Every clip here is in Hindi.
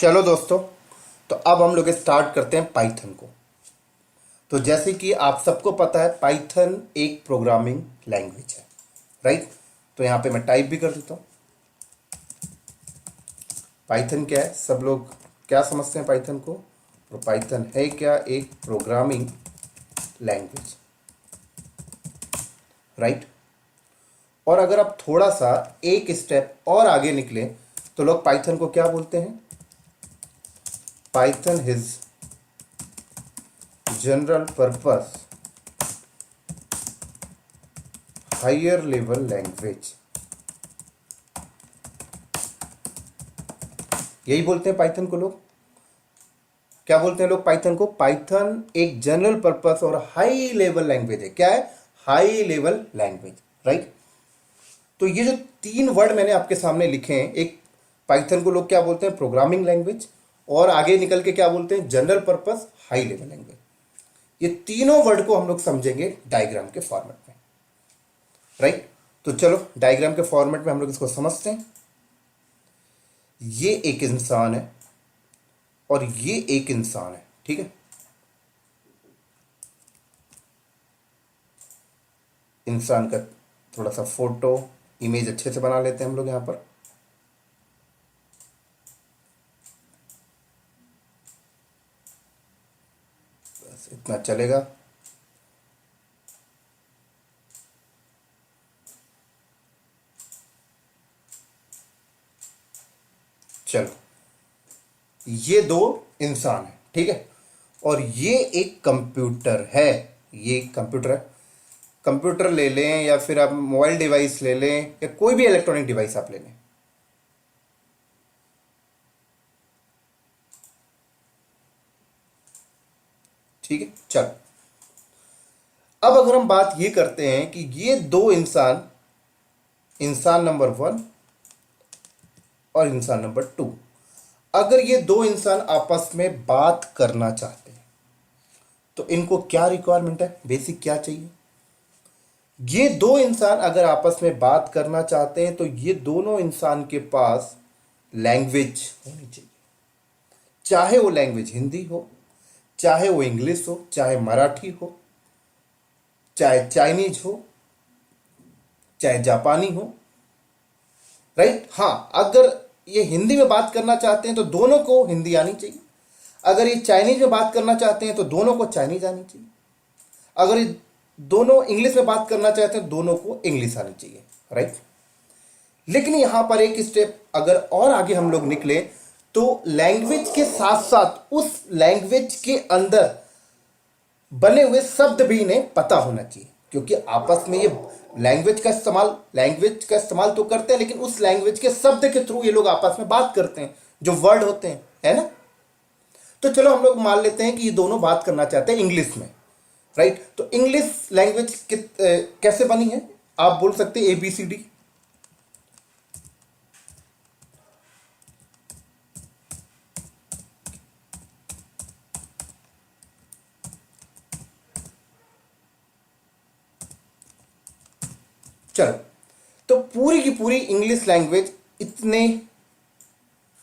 चलो दोस्तों, तो अब हम लोग स्टार्ट करते हैं पाइथन को। तो जैसे कि आप सबको पता है, पाइथन एक प्रोग्रामिंग लैंग्वेज है, राइट। तो यहाँ पे मैं टाइप भी कर देता हूँ। पाइथन क्या है, सब लोग क्या समझते हैं पाइथन को? तो पाइथन है क्या? एक प्रोग्रामिंग लैंग्वेज, राइट। और अगर आप थोड़ा सा एक स्टेप और आगे निकले तो लोग पाइथन को क्या बोलते हैं? Python is general purpose higher level language, यही बोलते हैं पाइथन को लोग। क्या बोलते हैं लोग पाइथन को? पाइथन एक जनरल पर्पस और हाई लेवल लैंग्वेज है। क्या है? High level language, right. तो ये जो तीन वर्ड मैंने आपके सामने लिखे हैं, एक पाइथन को लोग क्या बोलते हैं? प्रोग्रामिंग लैंग्वेज, और आगे निकल के क्या बोलते हैं? General purpose high level language. ये तीनों वर्ड को हम लोग समझेंगे डायग्राम के फॉर्मेट में, राइट। तो चलो डायग्राम के फॉर्मेट में हम लोग इसको समझते हैं। ये एक इंसान है और ये एक इंसान है, ठीक है। इंसान का थोड़ा सा फोटो इमेज अच्छे से बना लेते हैं हम लोग यहां पर। बस इतना चलेगा। चलो, ये दो इंसान है, ठीक है। और ये एक कंप्यूटर है, ये कंप्यूटर है। कंप्यूटर ले लें या फिर आप मोबाइल डिवाइस ले लें या कोई भी इलेक्ट्रॉनिक डिवाइस आप ले लें, ठीक है। चलो, अब अगर हम बात ये करते हैं कि ये दो इंसान, इंसान नंबर 1 और इंसान नंबर 2, अगर ये दो इंसान आपस में बात करना चाहते हैं तो इनको क्या रिक्वायरमेंट है? बेसिक क्या चाहिए? ये दो इंसान अगर आपस में बात करना चाहते हैं तो ये दोनों इंसान के पास लैंग्वेज होनी चाहिए। चाहे वो लैंग्वेज हिंदी हो, चाहे वो इंग्लिश हो, चाहे मराठी हो, चाहे चाइनीज हो, चाहे जापानी हो, राइट। हाँ, अगर ये हिंदी में बात करना चाहते हैं तो दोनों को हिंदी आनी चाहिए। अगर ये चाइनीज में बात करना चाहते हैं तो दोनों को चाइनीज आनी चाहिए। अगर ये दोनों इंग्लिश में बात करना चाहते हैं दोनों को इंग्लिश आनी चाहिए, राइट। लेकिन यहां पर एक स्टेप अगर और आगे हम लोग निकले तो लैंग्वेज के साथ साथ उस लैंग्वेज के अंदर बने हुए शब्द भी इन्हें पता होना चाहिए, क्योंकि आपस में ये लैंग्वेज का इस्तेमाल तो करते हैं, लेकिन उस लैंग्वेज के शब्द के थ्रू ये लोग आपस में बात करते हैं, जो वर्ड होते हैं, है ना। तो चलो हम लोग मान लेते हैं कि ये दोनों बात करना चाहते हैं इंग्लिश में, राइट। तो इंग्लिश लैंग्वेज कैसे बनी है? आप बोल सकते हैं ABCD। चलो, तो पूरी की पूरी इंग्लिश लैंग्वेज इतने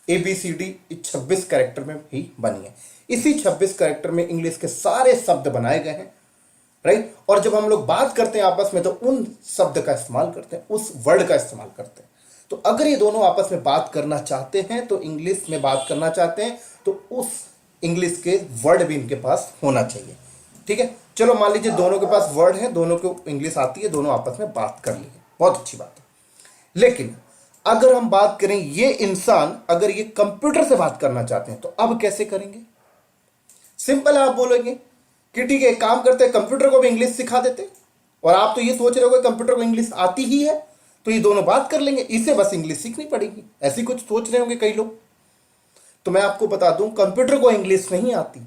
ABCD 26 कैरेक्टर में ही बनी है। इसी 26 कैरेक्टर में इंग्लिश के सारे शब्द बनाए गए हैं, राइट। और जब हम लोग बात करते हैं आपस में तो उन शब्द का इस्तेमाल करते हैं, उस वर्ड का इस्तेमाल करते हैं। तो अगर ये दोनों आपस में बात करना चाहते हैं, तो इंग्लिश में बात करना चाहते हैं तो उस इंग्लिश के वर्ड भी इनके पास होना चाहिए, ठीक है। चलो मान लीजिए दोनों के पास वर्ड है, दोनों को इंग्लिश आती है, दोनों आपस में बात कर लिए, बहुत अच्छी बात है। लेकिन अगर हम बात करें ये इंसान अगर ये कंप्यूटर से बात करना चाहते हैं तो अब कैसे करेंगे? सिंपल है, आप बोलेंगे कि ठीक है, एक काम करते हैं, कंप्यूटर को भी इंग्लिश सिखा देते। और आप तो ये सोच रहे हो कंप्यूटर को इंग्लिश आती ही है तो ये दोनों बात कर लेंगे, इसे बस इंग्लिश सीखनी पड़ेगी, ऐसी कुछ सोच रहे होंगे कई लोग। तो मैं आपको बता दूं, कंप्यूटर को इंग्लिश नहीं आती,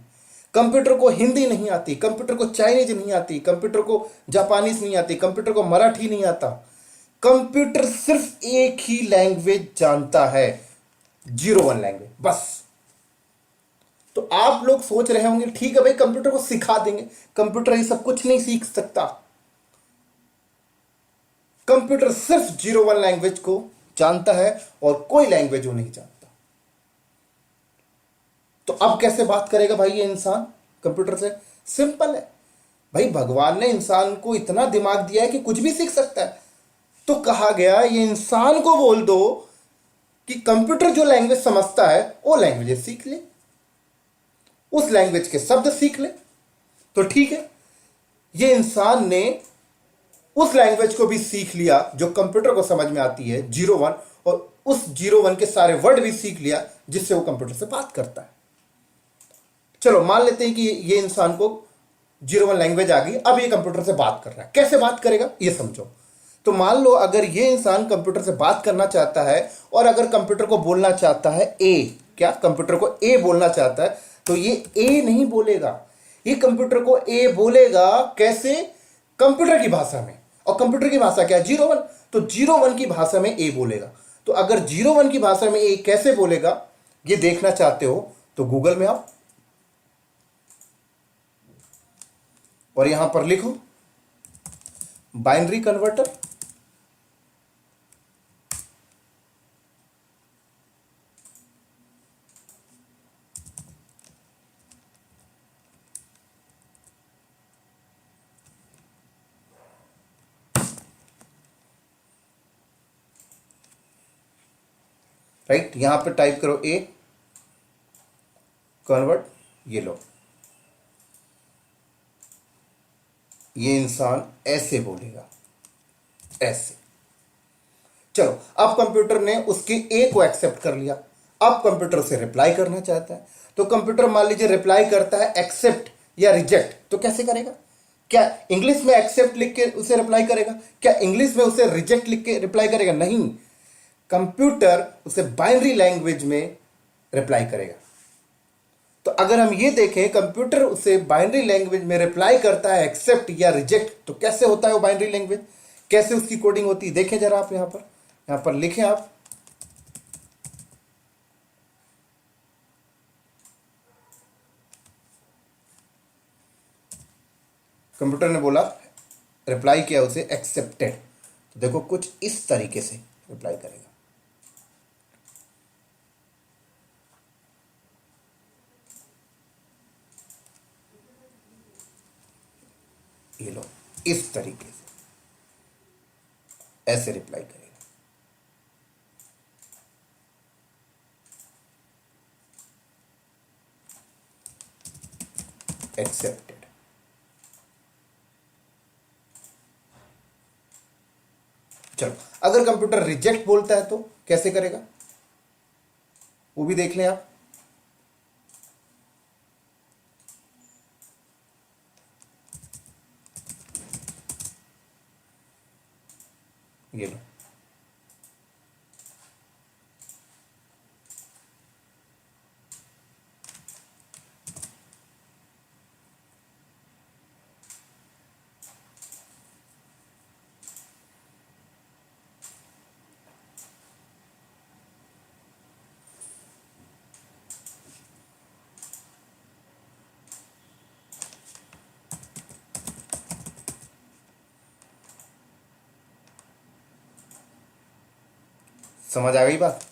कंप्यूटर को हिंदी नहीं आती, कंप्यूटर को चाइनीज नहीं आती, कंप्यूटर को जापानीज नहीं आती, कंप्यूटर को मराठी नहीं आता। कंप्यूटर सिर्फ एक ही लैंग्वेज जानता है, 01 लैंग्वेज, बस। तो आप लोग सोच रहे होंगे ठीक है भाई, कंप्यूटर को सिखा देंगे। कंप्यूटर ये सब कुछ नहीं सीख सकता। कंप्यूटर सिर्फ 01 लैंग्वेज को जानता है और कोई लैंग्वेज वो नहीं जानता। अब कैसे बात करेगा भाई ये इंसान कंप्यूटर से? सिंपल है भाई, भगवान ने इंसान को इतना दिमाग दिया है कि कुछ भी सीख सकता है। तो कहा गया ये इंसान को बोल दो कि कंप्यूटर जो लैंग्वेज समझता है वो लैंग्वेज सीख ले, उस लैंग्वेज के शब्द सीख ले। तो ठीक है, ये इंसान ने उस लैंग्वेज को भी सीख लिया जो कंप्यूटर को समझ में आती है, 01, और उस 01 के सारे वर्ड भी सीख लिया जिससे वो कंप्यूटर से बात करता है। चलो मान लेते हैं कि ये इंसान को 01 लैंग्वेज आ गई, अब ये कंप्यूटर से बात कर रहा है। कैसे बात करेगा ये समझो। तो मान लो अगर ये इंसान कंप्यूटर से बात करना चाहता है और अगर कंप्यूटर को बोलना चाहता है ए, क्या कंप्यूटर को ए बोलना चाहता है, तो ये ए नहीं बोलेगा, ये कंप्यूटर को ए बोलेगा कैसे? कंप्यूटर की भाषा में। और कंप्यूटर की भाषा क्या है? 01। तो 01 की भाषा में ए बोलेगा। तो अगर 01 की भाषा में ए कैसे बोलेगा ये देखना चाहते हो तो गूगल में आओ और यहां पर लिखो बाइनरी कन्वर्टर। राइट, यहां पे टाइप करो ए कन्वर्ट, ये लो, ये इंसान ऐसे बोलेगा, ऐसे। चलो अब कंप्यूटर ने उसके ए को एक्सेप्ट कर लिया, अब कंप्यूटर से रिप्लाई करना चाहता है। तो कंप्यूटर मान लीजिए रिप्लाई करता है एक्सेप्ट या रिजेक्ट, तो कैसे करेगा? क्या इंग्लिश में एक्सेप्ट लिख के उसे रिप्लाई करेगा? क्या इंग्लिश में उसे रिजेक्ट लिख के रिप्लाई करेगा? नहीं, कंप्यूटर उसे बाइनरी लैंग्वेज में रिप्लाई करेगा। तो अगर हम ये देखें कंप्यूटर उसे बाइनरी लैंग्वेज में रिप्लाई करता है एक्सेप्ट या रिजेक्ट, तो कैसे होता है वो बाइनरी लैंग्वेज, कैसे उसकी कोडिंग होती है देखें जरा आप। यहां पर लिखें आप, कंप्यूटर ने बोला रिप्लाई किया उसे एक्सेप्टेड, तो देखो कुछ इस तरीके से रिप्लाई करेगा। ये लो, इस तरीके से ऐसे रिप्लाई करेगा। एक्सेप्टेड। चलो अगर कंप्यूटर रिजेक्ट बोलता है तो कैसे करेगा वो भी देख लें आप। ये लो, समझ आ गई बात?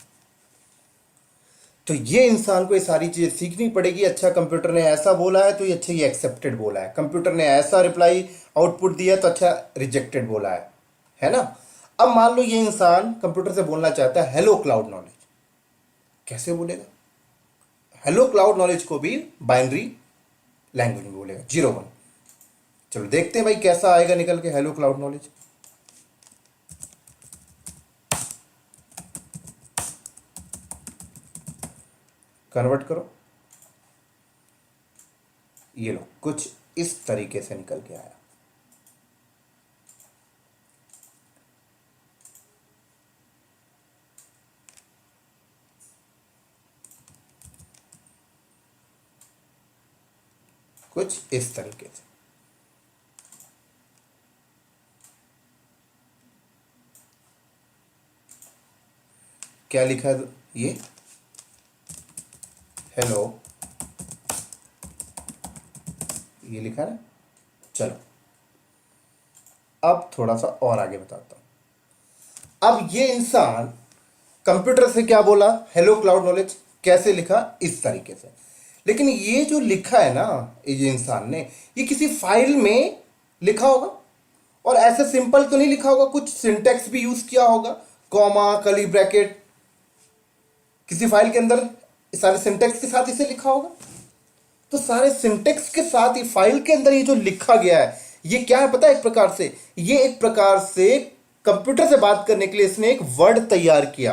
तो ये इंसान को ये सारी चीजें सीखनी पड़ेगी। अच्छा कंप्यूटर ने ऐसा बोला है तो ये अच्छा ये एक्सेप्टेड बोला है, कंप्यूटर ने ऐसा रिप्लाई आउटपुट दिया तो अच्छा रिजेक्टेड बोला है ना। अब मान लो ये इंसान कंप्यूटर से बोलना चाहता है हेलो क्लाउड नॉलेज, कैसे बोलेगा? हेलो क्लाउड नॉलेज को भी बाइनरी लैंग्वेज में बोलेगा, 01। चलो देखते हैं भाई कैसा आएगा निकल के हेलो क्लाउड नॉलेज। कन्वर्ट करो, ये लो कुछ इस तरीके से निकल के आया। कुछ इस तरीके से। क्या लिखा है ये? हेलो, ये लिखा है ना। चलो अब थोड़ा सा और आगे बताता हूं। अब ये इंसान कंप्यूटर से क्या बोला? Hello cloud knowledge. कैसे लिखा? इस तरीके से। लेकिन ये जो लिखा है ना, ये जो इंसान ने, ये किसी फाइल में लिखा होगा, और ऐसे सिंपल तो नहीं लिखा होगा, कुछ सिंटेक्स भी यूज किया होगा, कॉमा, कर्ली ब्रैकेट, किसी फाइल के अंदर सारे सिंटेक्स के साथ इसे लिखा होगा। तो सारे सिंटेक्स के साथ ही फाइल के अंदर ये जो लिखा गया है, ये क्या है पता है? एक प्रकार से ये एक प्रकार से कंप्यूटर से बात करने के लिए इसने एक वर्ड तैयार किया।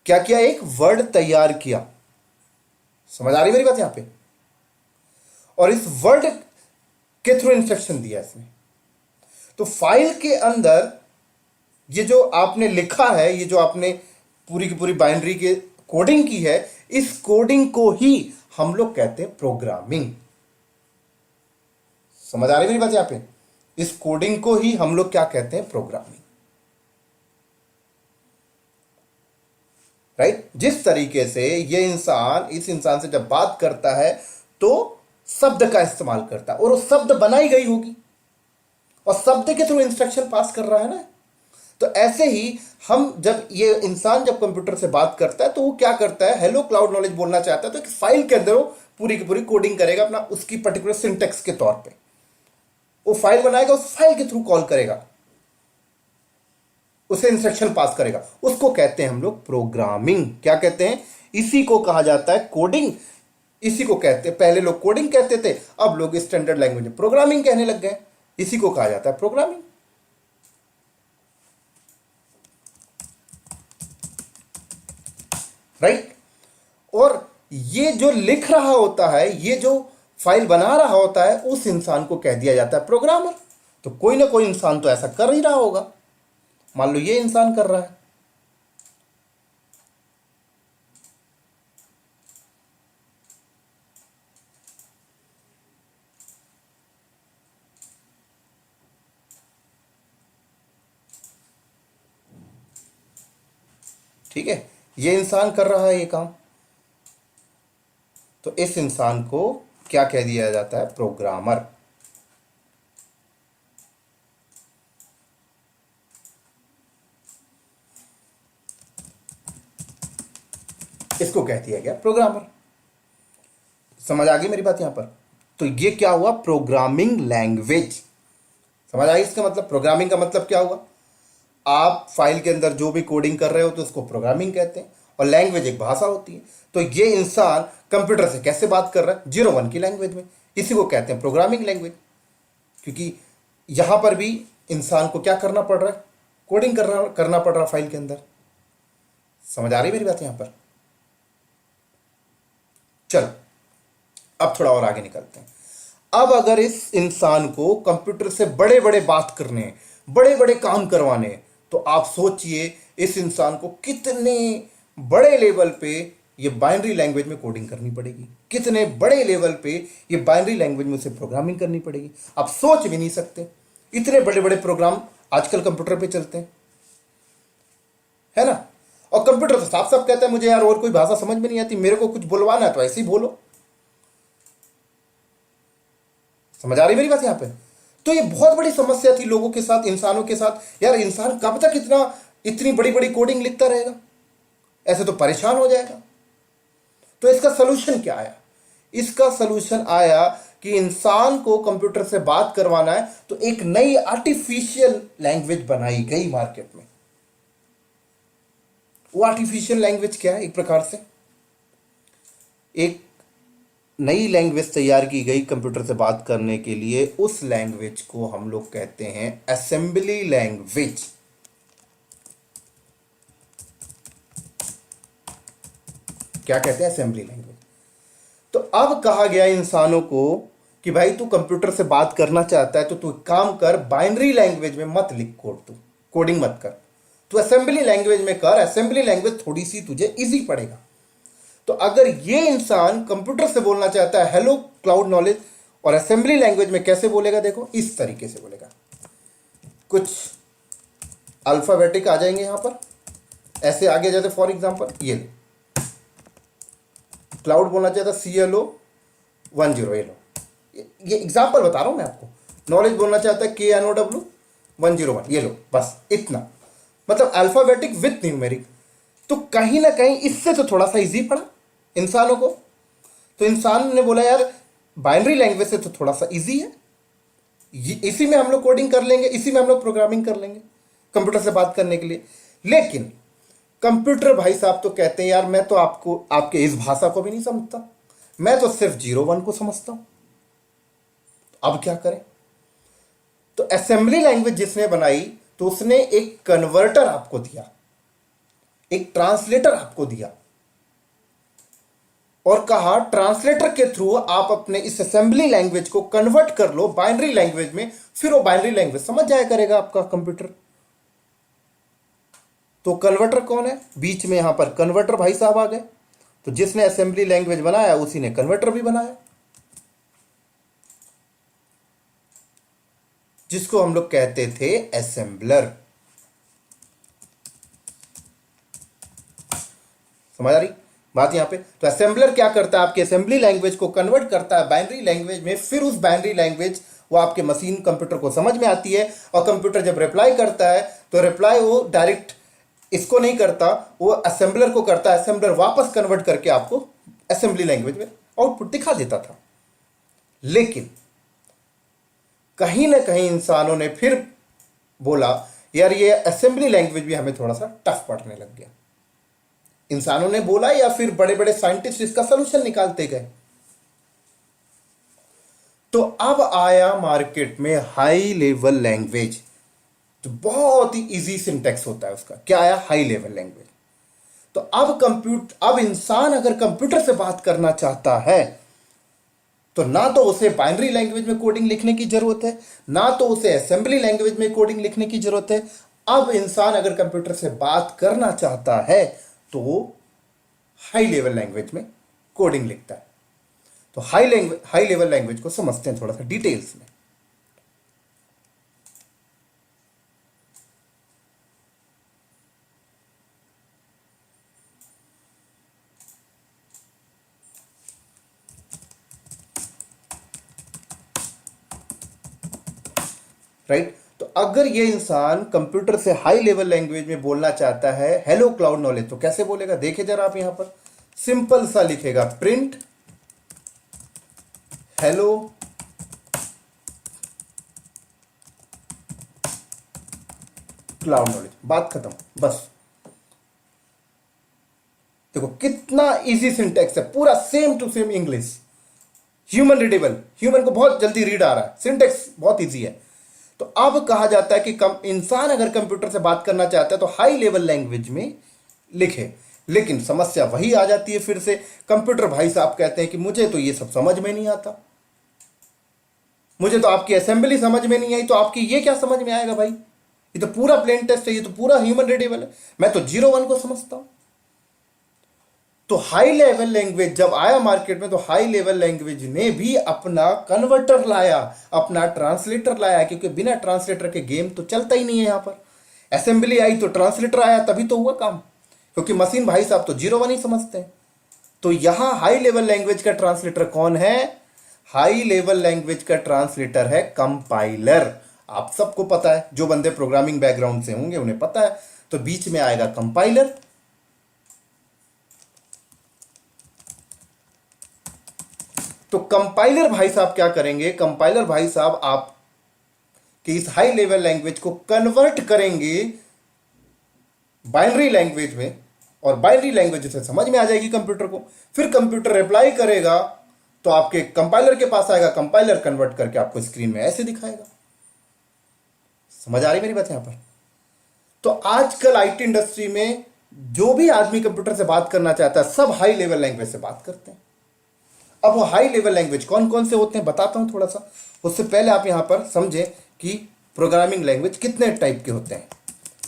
क्या किया? एक वर्ड तैयार किया। समझ आ रही मेरी बात यहां पे? और इस वर्ड के थ्रू इंस्ट्रक्शन दिया इसने। तो फाइल के अंदर ये जो आपने लिखा है, ये जो आपने पूरी की पूरी बाइनरी के कोडिंग की है, इस कोडिंग को ही हम लोग कहते हैं प्रोग्रामिंग। समझ आ रही मेरी बात यहां पे? इस कोडिंग को ही हम लोग क्या कहते हैं? प्रोग्रामिंग। राइट? जिस तरीके से ये इंसान इस इंसान से जब बात करता है तो शब्द का इस्तेमाल करता है, और वो शब्द बनाई गई होगी, और शब्द के थ्रू इंस्ट्रक्शन पास कर रहा है ना। तो ऐसे ही हम जब ये इंसान जब कंप्यूटर से बात करता है तो वो क्या करता है? हेलो क्लाउड नॉलेज बोलना चाहता है, तो एक फाइल के अंदर वो पूरी की पूरी कोडिंग करेगा अपना, उसकी पर्टिकुलर सिंटेक्स के तौर पे वो फाइल बनाएगा, उस फाइल के थ्रू कॉल करेगा, उसे इंस्ट्रक्शन पास करेगा। उसको कहते हैं हम लोग प्रोग्रामिंग। क्या कहते हैं? इसी को कहा जाता है कोडिंग। इसी को कहते हैं, पहले लोग कोडिंग कहते थे, अब लोग स्टैंडर्ड लैंग्वेज में प्रोग्रामिंग कहने लग गए। इसी को कहा जाता है प्रोग्रामिंग। राइट? और ये जो लिख रहा होता है, ये जो फाइल बना रहा होता है, उस इंसान को कह दिया जाता है प्रोग्रामर। तो कोई ना कोई इंसान तो ऐसा कर ही रहा होगा। मान लो ये इंसान कर रहा है, ठीक है, ये इंसान कर रहा है ये काम, तो इस इंसान को क्या कह दिया जाता है? प्रोग्रामर। इसको कह दिया गया प्रोग्रामर। समझ आ गई मेरी बात यहां पर? तो ये क्या हुआ? Programming language. समझ आई इसका मतलब? प्रोग्रामिंग का मतलब क्या हुआ? आप फाइल के अंदर जो भी कोडिंग कर रहे हो तो उसको प्रोग्रामिंग कहते हैं, और लैंग्वेज एक भाषा होती है। तो ये इंसान कंप्यूटर से कैसे बात कर रहा है? 01 की लैंग्वेज में। इसी को कहते हैं प्रोग्रामिंग लैंग्वेज। क्योंकि यहां पर भी इंसान को क्या करना पड़ रहा है? कोडिंग करना पड़ रहा है फाइल के अंदर। समझ आ रही मेरी बात यहां पर? चलो अब थोड़ा और आगे निकलते हैं। अब अगर इस इंसान को कंप्यूटर से बड़े बड़े बात करने हैं, बड़े बड़े काम करवाने हैं, तो आप सोचिए इस इंसान को कितने बड़े लेवल पे ये बाइनरी लैंग्वेज में कोडिंग करनी पड़ेगी, कितने बड़े लेवल पे ये बाइनरी लैंग्वेज में उसे प्रोग्रामिंग करनी पड़ेगी। आप सोच भी नहीं सकते, इतने बड़े बड़े प्रोग्राम आजकल कंप्यूटर पे चलते हैं, है ना। और कंप्यूटर तो साफ साफ कहता है मुझे यार और कोई भाषा समझ में नहीं आती, मेरे को कुछ बुलवाना है तो ऐसे ही बोलो। समझ आ रही मेरी बात यहां पे? तो ये बहुत बड़ी समस्या थी लोगों के साथ, इंसानों के साथ। यार इंसान कब तक इतनी बड़ी बड़ी कोडिंग लिखता रहेगा? ऐसे तो परेशान हो जाएगा। तो इसका सलूशन क्या आया? इसका सलूशन आया कि इंसान को कंप्यूटर से बात करवाना है तो एक नई आर्टिफिशियल लैंग्वेज बनाई गई मार्केट में। वो आर्टिफिशियल लैंग्वेज क्या है? एक प्रकार से एक नई लैंग्वेज तैयार की गई कंप्यूटर से बात करने के लिए। उस लैंग्वेज को हम लोग कहते हैं असेंबली लैंग्वेज। क्या कहते हैं? Assembly language. तो अब कहा गया इंसानों को कि भाई तू कंप्यूटर से बात करना चाहता है तो तू काम कर, बाइनरी लैंग्वेज में मत लिख कोड, तू कोडिंग मत कर, तू असेंबली लैंग्वेज में कर। असेंबली लैंग्वेज थोड़ी सी तुझे इजी पड़ेगा। तो अगर ये इंसान कंप्यूटर से बोलना चाहता है हेलो क्लाउड नॉलेज, और असेंबली लैंग्वेज में कैसे बोलेगा? देखो इस तरीके से बोलेगा। कुछ अल्फाबेटिक आ जाएंगे यहां पर, ऐसे आगे जैसे फॉर एग्जांपल ये लो, क्लाउड बोलना चाहता CLO10, ये लो, ये एग्जांपल बता रहा हूं मैं आपको। नॉलेज बोलना चाहता है KNOW101, ये लो, बस इतना। मतलब अल्फाबेटिक विथ न्यूमेरिक। तो कहीं ना कहीं इससे तो थोड़ा सा इजी पड़ा इंसानों को। तो इंसान ने बोला यार बाइनरी लैंग्वेज से तो थोड़ा सा इजी है, इसी में हम लोग कोडिंग कर लेंगे, इसी में हम लोग प्रोग्रामिंग कर लेंगे कंप्यूटर से बात करने के लिए। लेकिन कंप्यूटर भाई साहब तो कहते हैं यार मैं तो आपको आपके इस भाषा को भी नहीं समझता, मैं तो सिर्फ 0 1 को समझता हूं, अब क्या करें। तो असेंबली लैंग्वेज जिसने बनाई तो उसने एक कन्वर्टर आपको दिया, एक ट्रांसलेटर आपको दिया और कहा ट्रांसलेटर के थ्रू आप अपने इस असेंबली लैंग्वेज को कन्वर्ट कर लो बाइनरी लैंग्वेज में, फिर वो बाइनरी लैंग्वेज समझ जाया करेगा आपका कंप्यूटर। तो कन्वर्टर कौन है, बीच में यहां पर कन्वर्टर भाई साहब आ गए। तो जिसने असेंबली लैंग्वेज बनाया उसी ने कन्वर्टर भी बनाया, जिसको हम लोग कहते थे असेंबलर। समझ आ रही बात यहां पे। तो असेंबलर क्या करता है, आपकी असेंबली लैंग्वेज को कन्वर्ट करता है बाइनरी लैंग्वेज में, फिर उस बाइनरी लैंग्वेज वो आपके मशीन कंप्यूटर को समझ में आती है, और कंप्यूटर जब रिप्लाई करता है तो रिप्लाई वो डायरेक्ट इसको नहीं करता, वो असेंबलर को करता है, असेंबलर वापस कन्वर्ट करके आपको असेंबली लैंग्वेज में आउटपुट दिखा देता था। लेकिन कहीं ना कहीं इंसानों ने फिर बोला यार ये असेंबली लैंग्वेज भी हमें थोड़ा सा टफ पड़ने लग गया। इंसानों ने बोला या फिर बड़े बड़े साइंटिस्ट इसका सोल्यूशन निकालते गए। तो अब आया मार्केट में हाई लेवल लैंग्वेज, तो बहुत ही इजी सिंटेक्स होता है उसका। क्या आया, हाई लेवल लैंग्वेज। तो अब इंसान अगर कंप्यूटर से बात करना चाहता है तो ना तो उसे बाइनरी लैंग्वेज में कोडिंग लिखने की जरूरत है, ना तो उसे असेंबली लैंग्वेज में कोडिंग लिखने की जरूरत है। अब इंसान अगर कंप्यूटर से बात करना चाहता है तो वो हाई लेवल लैंग्वेज में कोडिंग लिखता है। तो हाई लेवल लैंग्वेज को समझते हैं थोड़ा सा डिटेल्स में। राइट। तो अगर ये इंसान कंप्यूटर से हाई लेवल लैंग्वेज में बोलना चाहता है हेलो क्लाउड नॉलेज, तो कैसे बोलेगा, देखिए जरा आप यहां पर सिंपल सा लिखेगा प्रिंट हेलो क्लाउड नॉलेज, बात खत्म बस। देखो कितना इजी सिंटेक्स है, पूरा same to same English, human readable, human को बहुत जल्दी रीड आ रहा है, सिंटेक्स बहुत इजी है। तो अब कहा जाता है कि इंसान अगर कंप्यूटर से बात करना चाहता है तो हाई लेवल लैंग्वेज में लिखे। लेकिन समस्या वही आ जाती है फिर से, कंप्यूटर भाई साहब कहते हैं कि मुझे तो ये सब समझ में नहीं आता, मुझे तो आपकी असेंबली समझ में नहीं आई, तो आपकी ये क्या समझ में आएगा भाई, ये तो पूरा प्लेन टेक्स्ट है, ये तो पूरा ह्यूमन रीडेबल है, मैं तो 0 1 को समझता हूं। तो हाई लेवल लैंग्वेज जब आया मार्केट में तो हाई लेवल लैंग्वेज ने भी अपना कन्वर्टर लाया, अपना ट्रांसलेटर लाया, क्योंकि बिना ट्रांसलेटर के गेम तो चलता ही नहीं है। यहां पर असेंबली आई तो ट्रांसलेटर आया, तभी तो हुआ काम, क्योंकि मशीन भाई साहब तो 0 1 ही समझते हैं। तो यहां हाई लेवल लैंग्वेज का ट्रांसलेटर कौन है, हाई लेवल लैंग्वेज का ट्रांसलेटर है कंपाइलर। आप सबको पता है, जो बंदे प्रोग्रामिंग बैकग्राउंड से होंगे उन्हें पता है। तो बीच में आएगा कंपाइलर। तो कंपाइलर भाई साहब क्या करेंगे, कंपाइलर भाई साहब आप कि इस हाई लेवल लैंग्वेज को कन्वर्ट करेंगे बाइनरी लैंग्वेज में, और बाइनरी लैंग्वेज से समझ में आ जाएगी कंप्यूटर को। फिर कंप्यूटर रिप्लाई करेगा तो आपके कंपाइलर के पास आएगा, कंपाइलर कन्वर्ट करके आपको स्क्रीन में ऐसे दिखाएगा। समझ आ रही मेरी बात यहां पर। तो आजकल आईटी इंडस्ट्री में जो भी आदमी कंप्यूटर से बात करना चाहता है सब हाई लेवल लैंग्वेज से बात करते हैं। अब वो हाई लेवल लैंग्वेज कौन कौन से होते हैं बताता हूं थोड़ा सा। उससे पहले आप यहां पर समझें कि प्रोग्रामिंग लैंग्वेज कितने टाइप के होते हैं।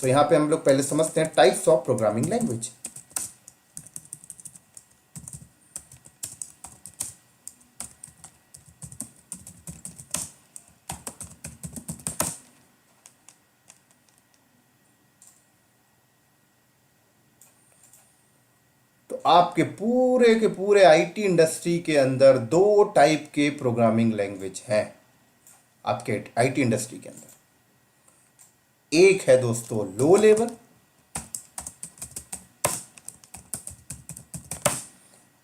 तो यहां पे हम लोग पहले समझते हैं टाइप्स ऑफ प्रोग्रामिंग लैंग्वेज। तो आपके पूरे के पूरे आईटी इंडस्ट्री के अंदर 2 टाइप के प्रोग्रामिंग लैंग्वेज हैं आपके आईटी इंडस्ट्री के अंदर। एक है दोस्तों लो लेवल,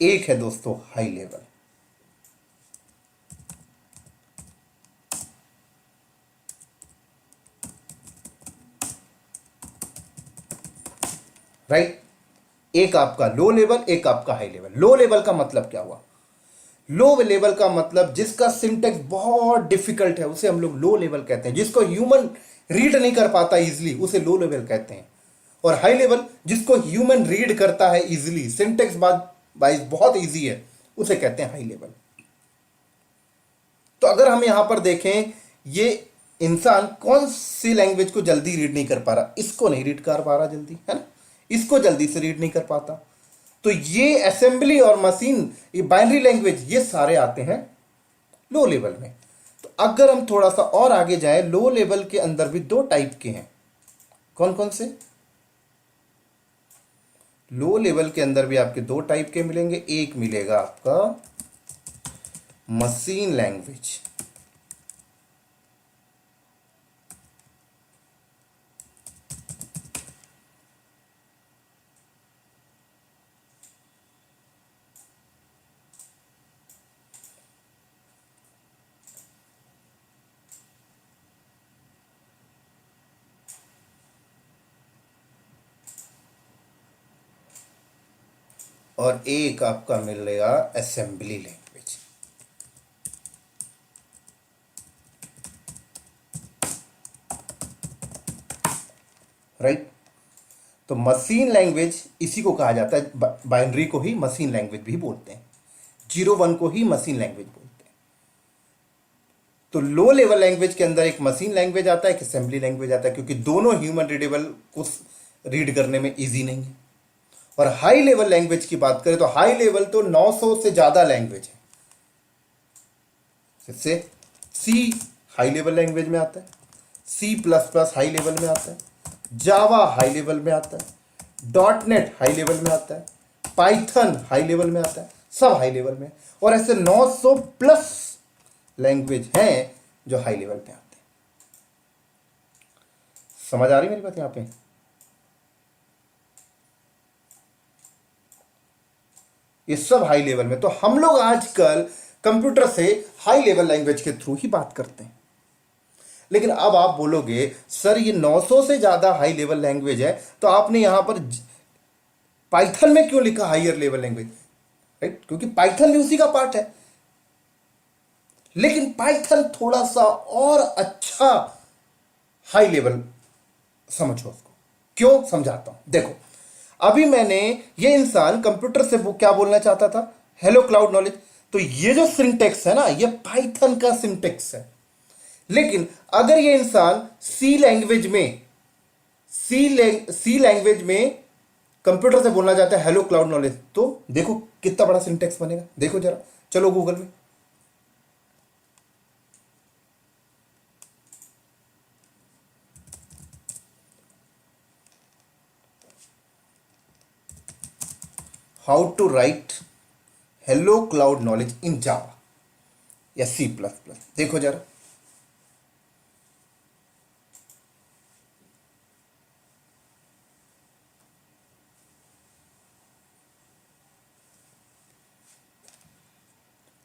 एक है दोस्तों हाई लेवल। राइट। एक आपका लो लेवल, एक आपका हाई लेवल। लो लेवल का मतलब क्या हुआ? लो लेवल का मतलब जिसका सिंटेक्स बहुत डिफिकल्ट है उसे हम लोग लो लेवल कहते हैं। जिसको ह्यूमन रीड नहीं कर पाता इजिली उसे लो लेवल कहते हैं। और हाई लेवल जिसको ह्यूमन रीड करता है इजिली, सिंटेक्स वाइज बहुत इजी है, उसे कहते हैं हाई लेवल। तो अगर हम यहां पर देखें, ये इंसान कौन सी लैंग्वेज को जल्दी रीड नहीं कर पा रहा? इसको नहीं रीड कर पा रहा जल्दी, है ना, इसको जल्दी से रीड नहीं कर पाता। तो ये असेंबली और मशीन, ये बाइनरी लैंग्वेज, ये सारे आते हैं लो लेवल में। तो अगर हम थोड़ा सा और आगे जाएं, लो लेवल के अंदर भी दो टाइप के हैं। कौन कौन से? लो लेवल के अंदर भी आपके दो टाइप के मिलेंगे। एक मिलेगा आपका मशीन लैंग्वेज, और एक आपका मिलेगा असेंबली लैंग्वेज। राइट। तो मशीन लैंग्वेज इसी को कहा जाता है, बाइनरी को ही मशीन लैंग्वेज भी बोलते हैं, 0 1 को ही मशीन लैंग्वेज बोलते हैं। तो लो लेवल लैंग्वेज के अंदर एक मशीन लैंग्वेज आता है, एक असेंबली लैंग्वेज आता है, क्योंकि दोनों ह्यूमन रीडेबल को रीड करने में इजी नहीं है। और हाई लेवल लैंग्वेज की बात करें तो हाई लेवल तो 900 से ज्यादा लैंग्वेज है। जैसे सी हाई लेवल लैंग्वेज में आता है, C++ हाई लेवल में आता है, जावा हाई लेवल में आता है, .NET हाई लेवल में आता है, पाइथन हाई लेवल में आता है, सब हाई लेवल में। और ऐसे 900 प्लस लैंग्वेज हैं जो हाई लेवल पे आते हैं। समझ आ रही मेरी बात यहां पे? ये सब हाई लेवल में। तो हम लोग आजकल कंप्यूटर से हाई लेवल लैंग्वेज के थ्रू ही बात करते हैं। लेकिन अब आप बोलोगे सर ये 900 से ज्यादा हाई लेवल लैंग्वेज है, तो आपने यहां पर पाइथन में क्यों लिखा हायर लेवल लैंग्वेज? राइट, क्योंकि पाइथन भी उसी का पार्ट है। लेकिन पाइथन थोड़ा सा और अच्छा हाई लेवल समझो उसको। क्यों? समझाता हूं, देखो। अभी मैंने, ये इंसान कंप्यूटर से वो क्या बोलना चाहता था, हेलो क्लाउड नॉलेज। तो ये जो सिंटेक्स है ना, ये पाइथन का सिंटेक्स है। लेकिन अगर ये इंसान सी लैंग्वेज में कंप्यूटर से बोलना चाहता है हेलो क्लाउड नॉलेज, तो देखो कितना बड़ा सिंटेक्स बनेगा। देखो जरा, चलो गूगल में। How to write hello cloud knowledge in Java या C++, देखो जरा।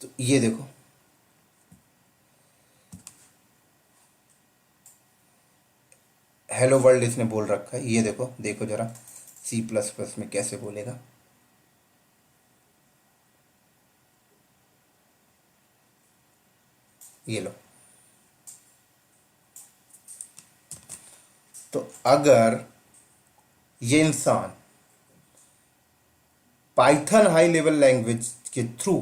तो ये देखो, हेलो वर्ल्ड इसने बोल रखा है। ये देखो, देखो जरा C++ में कैसे बोलेगा। ये लो। तो अगर ये इंसान पाइथन हाई लेवल लैंग्वेज के थ्रू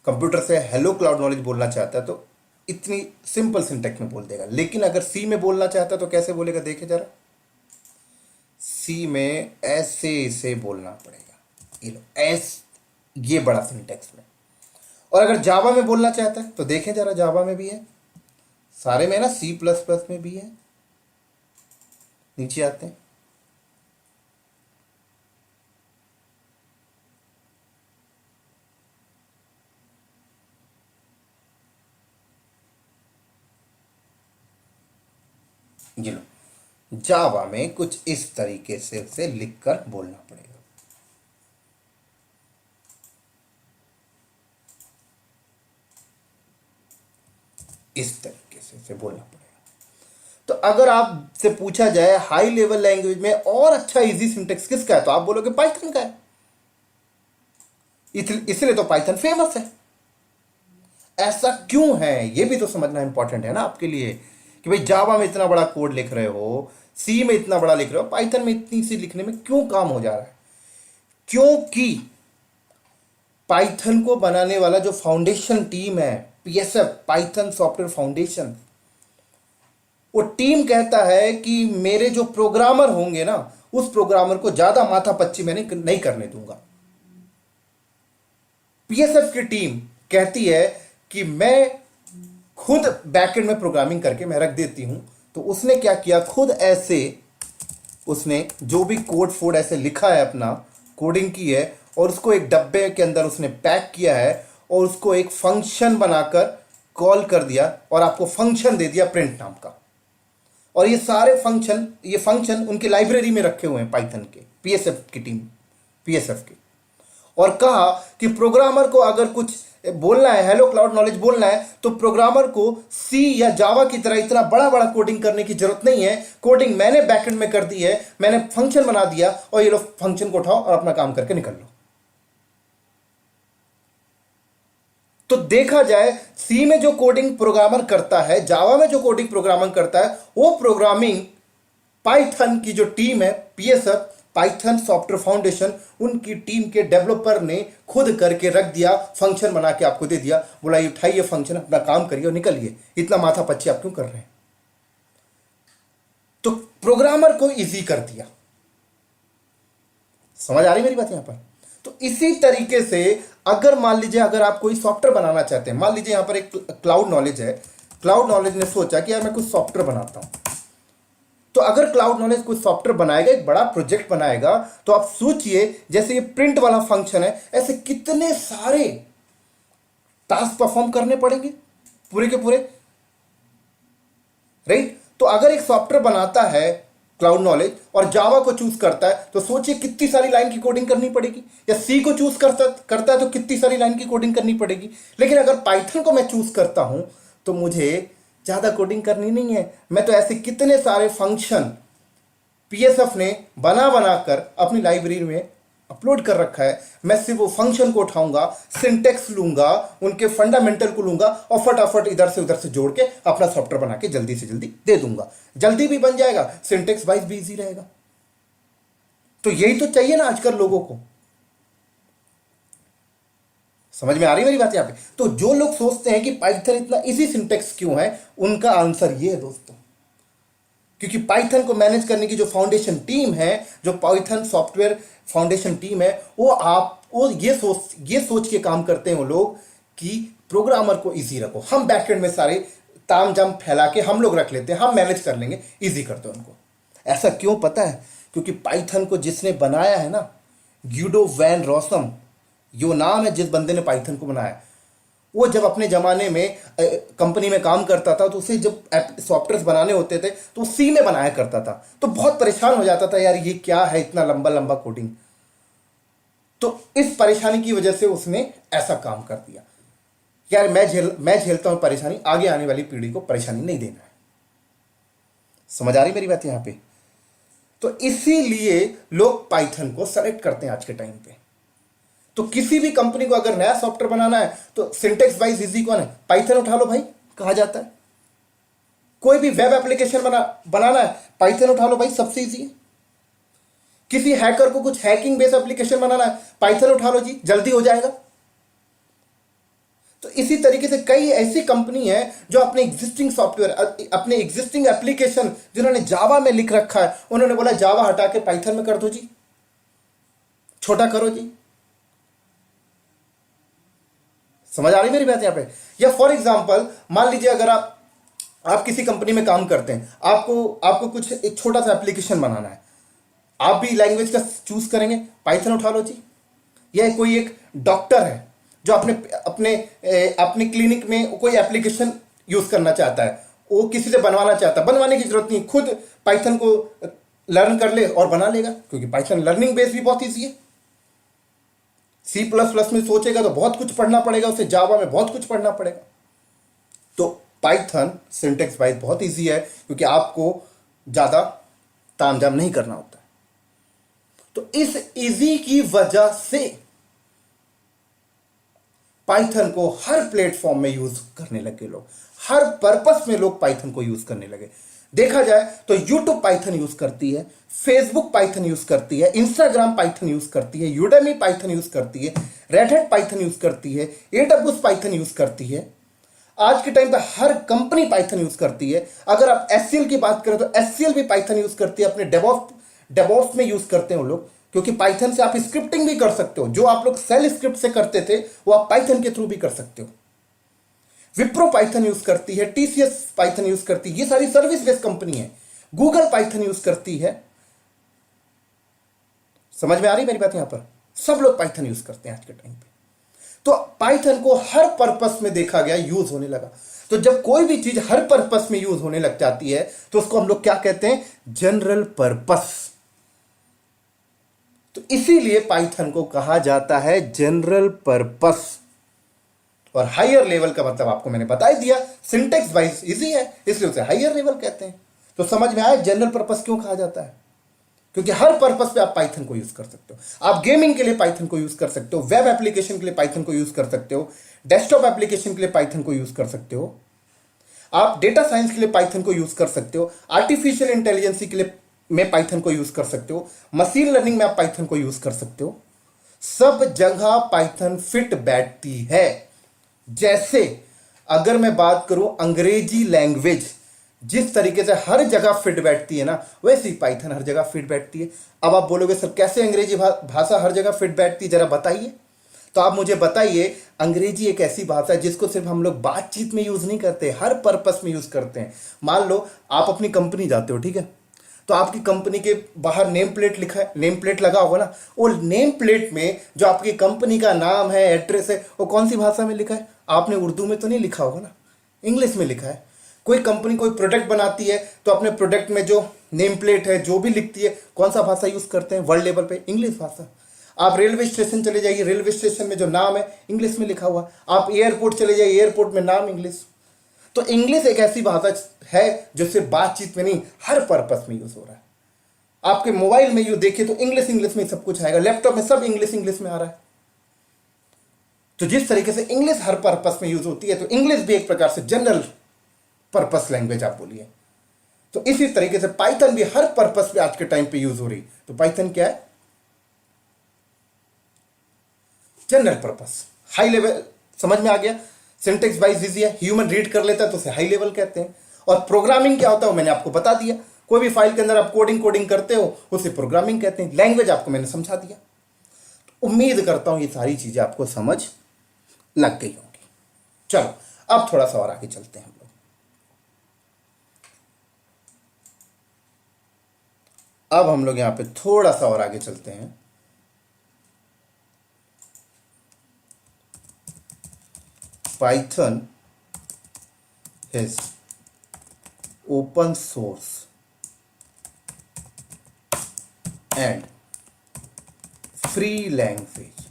कंप्यूटर से हेलो क्लाउड नॉलेज बोलना चाहता है तो इतनी सिंपल सिंटेक्स में बोल देगा। लेकिन अगर सी में बोलना चाहता है तो कैसे बोलेगा, देखे जरा। सी में ऐसे इसे बोलना पड़ेगा, ये लो एस, ये बड़ा सिंटेक्स में। और अगर जावा में बोलना चाहता है तो देखें जरा, जावा में भी है, सारे में ना, C++ में भी है। नीचे आते हैं, ये लो जावा में कुछ इस तरीके से उसे लिखकर बोलना पड़ेगा। इस तरीके से उसे बोलना पड़ेगा। तो अगर आपसे पूछा जाए हाई लेवल लैंग्वेज में और अच्छा इजी सिंटेक्स किसका है, तो आप बोलोगे पाइथन का है। इसलिए तो पाइथन फेमस है। ऐसा क्यों है ये भी तो समझना इंपॉर्टेंट है ना आपके लिए, कि भाई जावा में इतना बड़ा कोड लिख रहे हो, सी में इतना बड़ा लिख रहे हो, पाइथन में इतनी सी लिखने में क्यों काम हो जा रहा है? क्योंकि पाइथन को बनाने वाला जो फाउंडेशन टीम है, पीएसएफ, पाइथन सॉफ्टवेयर फाउंडेशन, वो टीम कहता है कि मेरे जो प्रोग्रामर होंगे ना, उस प्रोग्रामर को ज्यादा माथापच्ची मैंने नहीं करने दूंगा। पीएसएफ की टीम कहती है कि मैं खुद बैकएंड में प्रोग्रामिंग करके मैं रख देती हूं। तो उसने क्या किया, खुद ऐसे उसने जो भी कोड फोड ऐसे लिखा है, अपना कोडिंग की है, और उसको एक डब्बे के अंदर उसने पैक किया है, और उसको एक फंक्शन बनाकर कॉल कर दिया, और आपको फंक्शन दे दिया प्रिंट नाम का। और ये सारे फंक्शन उनकी लाइब्रेरी में रखे हुए हैं पाइथन के, पीएसएफ की टीम, पीएसएफ के। और कहा कि प्रोग्रामर को अगर कुछ बोलना है, हेलो क्लाउड नॉलेज बोलना है, तो प्रोग्रामर को सी या जावा की तरह इतना बड़ा बड़ा कोडिंग करने की जरूरत नहीं है। कोडिंग मैंने बैकएंड में कर दी है, मैंने फंक्शन बना दिया, और ये लोग फंक्शन को उठाओ और अपना काम करके निकल लो। तो देखा जाए, सी में जो कोडिंग प्रोग्रामर करता है, जावा में जो कोडिंग प्रोग्रामर करता है, वो प्रोग्रामिंग पाइथन की जो टीम है, पीएसएफ, पाइथन सॉफ्टवेयर फाउंडेशन, उनकी टीम के डेवलपर ने खुद करके रख दिया, फंक्शन बना के आपको दे दिया, बोला ये उठाइए फंक्शन, अपना काम करिए और निकलिए। इतना माथा पच्ची आप क्यों कर रहे हैं? तो प्रोग्रामर को इजी कर दिया। समझ आ रही मेरी बात यहां पर? तो इसी तरीके से अगर मान लीजिए, अगर आप कोई सॉफ्टवेयर बनाना चाहते हैं, मान लीजिए यहां पर एक क्लाउड नॉलेज है, क्लाउड नॉलेज ने सोचा कि यार मैं कुछ सॉफ्टवेयर बनाता हूं। तो अगर क्लाउड नॉलेज कुछ सॉफ्टवेयर बनाएगा, एक बड़ा प्रोजेक्ट बनाएगा, तो आप सोचिए जैसे ये प्रिंट वाला फंक्शन है, ऐसे कितने सारे टास्क परफॉर्म करने पड़ेंगे पूरे के पूरे, राइट? तो अगर एक सॉफ्टवेयर बनाता है क्लाउड नॉलेज और जावा को चूज करता है, तो सोचिए कितनी सारी लाइन की कोडिंग करनी पड़ेगी। या सी को चूज करता है तो कितनी सारी लाइन की कोडिंग करनी पड़ेगी। लेकिन अगर पाइथन को मैं चूज करता हूं, तो मुझे ज्यादा कोडिंग करनी नहीं है। मैं तो ऐसे कितने सारे फंक्शन पीएसएफ ने बना बनाकर अपनी लाइब्रेरी में अपलोड कर रखा है। मैं सिर्फ वो फंक्शन को उठाऊंगा, सिंटेक्स लूंगा, उनके फंडामेंटल को लूंगा, और फटाफट इधर से उधर से जोड़ के अपना सॉफ्टवेयर बना के जल्दी से जल्दी दे दूंगा। जल्दी भी बन जाएगा, सिंटेक्स वाइज भी इजी रहेगा। तो यही तो चाहिए ना आजकल लोगों को। समझ में आ रही मेरी बात यहां पे? तो जो लोग सोचते हैं कि पाइथन इतना इजी सिंटेक्स क्यों है, उनका आंसर ये है दोस्तों, क्योंकि पाइथन को मैनेज करने की जो फाउंडेशन टीम है, जो पाइथन सॉफ्टवेयर फाउंडेशन टीम है, वो ये सोच के काम करते हैं वो लोग कि प्रोग्रामर को इजी रखो। हम बैकएंड में सारे ताम जाम फैला के हम लोग रख लेते हैं, हम मैनेज कर लेंगे, इजी कर दो उनको। ऐसा क्यों पता है? क्योंकि पाइथन को जिसने बनाया है ना, ग्यूडो वैन रॉसम, यो नाम है जिस बंदे ने पाइथन को बनाया, वो जब अपने ज़माने में कंपनी में काम करता था, तो उसे जब सॉफ्टवेयर बनाने होते थे तो सी में बनाया करता था। तो बहुत परेशान हो जाता था, यार ये क्या है इतना लंबा लंबा कोडिंग। तो इस परेशानी की वजह से उसने ऐसा काम कर दिया, यार मैं झेलता हूं परेशानी, आगे आने वाली पीढ़ी को परेशानी नहीं देना है। समझ आ रही मेरी बात यहां पे? तो इसीलिए लोग पाइथन को सेलेक्ट करते हैं आज के टाइम पे। तो किसी भी कंपनी को अगर नया सॉफ्टवेयर बनाना है, तो सिंटेक्स वाइज इजी कौन है? पाइथन उठा लो भाई, कहा जाता है। कोई भी वेब एप्लीकेशन बनाना है, पाइथन उठा लो भाई, सबसे इजी है। किसी हैकर को कुछ हैकिंग बेस्ड एप्लीकेशन बनाना है, पाइथन उठा लो जी, जल्दी हो जाएगा। तो इसी तरीके से कई ऐसी कंपनी है जो अपने एग्जिस्टिंग सॉफ्टवेयर, अपने एग्जिस्टिंग एप्लीकेशन जिन्होंने जावा में लिख रखा है, उन्होंने बोला जावा हटा के पाइथन में कर दो जी, छोटा करो जी। समझ आ रही मेरी बात यहां पे? या फॉर एग्जांपल मान लीजिए अगर आप किसी कंपनी में काम करते हैं, आपको कुछ एक छोटा सा एप्लीकेशन बनाना है, आप भी लैंग्वेज का चूज करेंगे, पाइथन उठा लो जी। या कोई एक डॉक्टर है जो अपने क्लिनिक में कोई एप्लीकेशन यूज करना चाहता है, वो किसी से बनवाना चाहता है, बनवाने की जरूरत नहीं, खुद पाइथन को लर्न कर ले और बना लेगा, क्योंकि पाइथन लर्निंग बेस भी बहुत ईजी है। C++ में सोचेगा तो बहुत कुछ पढ़ना पड़ेगा उसे, जावा में बहुत कुछ पढ़ना पड़ेगा। तो पाइथन सिंटेक्स वाइज बहुत इजी है, क्योंकि आपको ज़्यादा तामझाम नहीं करना होता। तो इस इजी की वजह से पाइथन को हर प्लेटफॉर्म में यूज करने लगे लोग, हर पर्पस में लोग पाइथन को यूज करने लगे। देखा जाए तो यूट्यूब पाइथन यूज करती है, फेसबुक पाइथन यूज करती है, इंस्टाग्राम पाइथन यूज करती है, यूडेमी पाइथन यूज करती है, रेड हैट पाइथन यूज करती है, एडब्ल्यूएस पाइथन यूज करती है। आज के टाइम पे हर कंपनी पाइथन यूज करती है। अगर आप एससीएल की बात करें तो एससीएल भी पाइथन यूज करती है, अपने डेवऑप्स में यूज करते हैं वो लोग, क्योंकि पाइथन से आप स्क्रिप्टिंग भी कर सकते हो। जो आप लोग सेल स्क्रिप्ट से करते थे वो आप पाइथन के थ्रू भी कर सकते हो। विप्रो पाइथन यूज करती है, टीसीएस पाइथन यूज करती है, ये सारी सर्विस बेस्ड कंपनी है। गूगल पाइथन यूज करती है। समझ में आ रही मेरी बात? यहां पर सब लोग पाइथन यूज करते हैं आज के टाइम पे। तो पाइथन को हर पर्पस में देखा गया यूज होने लगा। तो जब कोई भी चीज हर पर्पस में यूज होने लग जाती है तो उसको हम लोग क्या कहते हैं? General purpose. तो इसीलिए पाइथन को कहा जाता है जनरल पर्पस। और हायर लेवल का मतलब आपको मैंने बता ही दिया, सिंटेक्स वाइज इजी है इसलिए उसे हायर लेवल कहते हैं। तो समझ में आया जनरल पर्पस क्यों कहा जाता है? क्योंकि हर पर्पस पे आप पाइथन को यूज कर सकते हो। आप गेमिंग के लिए पाइथन को यूज कर सकते हो, वेब एप्लीकेशन के लिए पाइथन को यूज कर सकते हो, डेस्कटॉप एप्लीकेशन के लिए पाइथन को यूज कर सकते हो, आप डेटा साइंस के लिए पाइथन को यूज कर सकते हो, आर्टिफिशियल इंटेलिजेंस के लिए में पाइथन को यूज कर सकते हो, मशीन लर्निंग में आप पाइथन को यूज कर सकते हो। सब जगह पाइथन फिट बैठती है। जैसे अगर मैं बात करूं अंग्रेजी लैंग्वेज जिस तरीके से हर जगह फिट बैठती है ना, वैसे ही पाइथन हर जगह फिट बैठती है। अब आप बोलोगे सर कैसे अंग्रेजी भाषा हर जगह फिट बैठती है, जरा बताइए। तो आप मुझे बताइए, अंग्रेजी एक ऐसी भाषा है जिसको सिर्फ हम लोग बातचीत में यूज नहीं करते, हर पर्पस में यूज करते हैं। मान लो आप अपनी कंपनी जाते हो, ठीक है, तो आपकी कंपनी के बाहर नेम प्लेट लिखा है, नेम प्लेट लगा होगा ना, वो नेम प्लेट में जो आपकी कंपनी का नाम है, एड्रेस है, वो कौन सी भाषा में लिखा है? आपने उर्दू में तो नहीं लिखा होगा ना, इंग्लिश में लिखा है। कोई कंपनी कोई प्रोडक्ट बनाती है तो अपने प्रोडक्ट में जो नेम प्लेट है, जो भी लिखती है, कौन सा भाषा यूज करते हैं वर्ल्ड लेवल पे? इंग्लिश भाषा। आप रेलवे स्टेशन चले जाइए, रेलवे स्टेशन में जो नाम है इंग्लिश में लिखा हुआ। आप एयरपोर्ट चले जाइए, एयरपोर्ट में नाम इंग्लिश। तो इंग्लिश एक ऐसी भाषा है जो सिर्फ बातचीत में नहीं, हर पर्पस में यूज हो रहा है। आपके मोबाइल में यू देखिए तो इंग्लिश इंग्लिश में सब कुछ आएगा, लैपटॉप में सब इंग्लिश इंग्लिश में आ रहा है। तो जिस तरीके से इंग्लिश हर पर्पस में यूज होती है, तो इंग्लिश भी एक प्रकार से जनरल पर्पस लैंग्वेज आप बोलिए। तो इसी तरीके से पाइथन भी हर पर्पस पे आज के टाइम पे यूज हो रही। तो पाइथन क्या है? General purpose, high level. समझ में आ गया? सिंटेक्स वाइज इजी है, ह्यूमन रीड कर लेता है तो उसे हाई लेवल कहते हैं। और प्रोग्रामिंग क्या होता है मैंने आपको बता दिया। कोई भी फाइल के अंदर आप कोडिंग करते हो उसे प्रोग्रामिंग कहते हैं। लैंग्वेज आपको मैंने समझा दिया। तो उम्मीद करता हूं ये सारी चीजें आपको समझ लग गई होंगी। चलो अब थोड़ा सा और आगे चलते हैं हम लोग। अब हम लोग यहां पे थोड़ा सा और आगे चलते हैं। Python is open source and free language.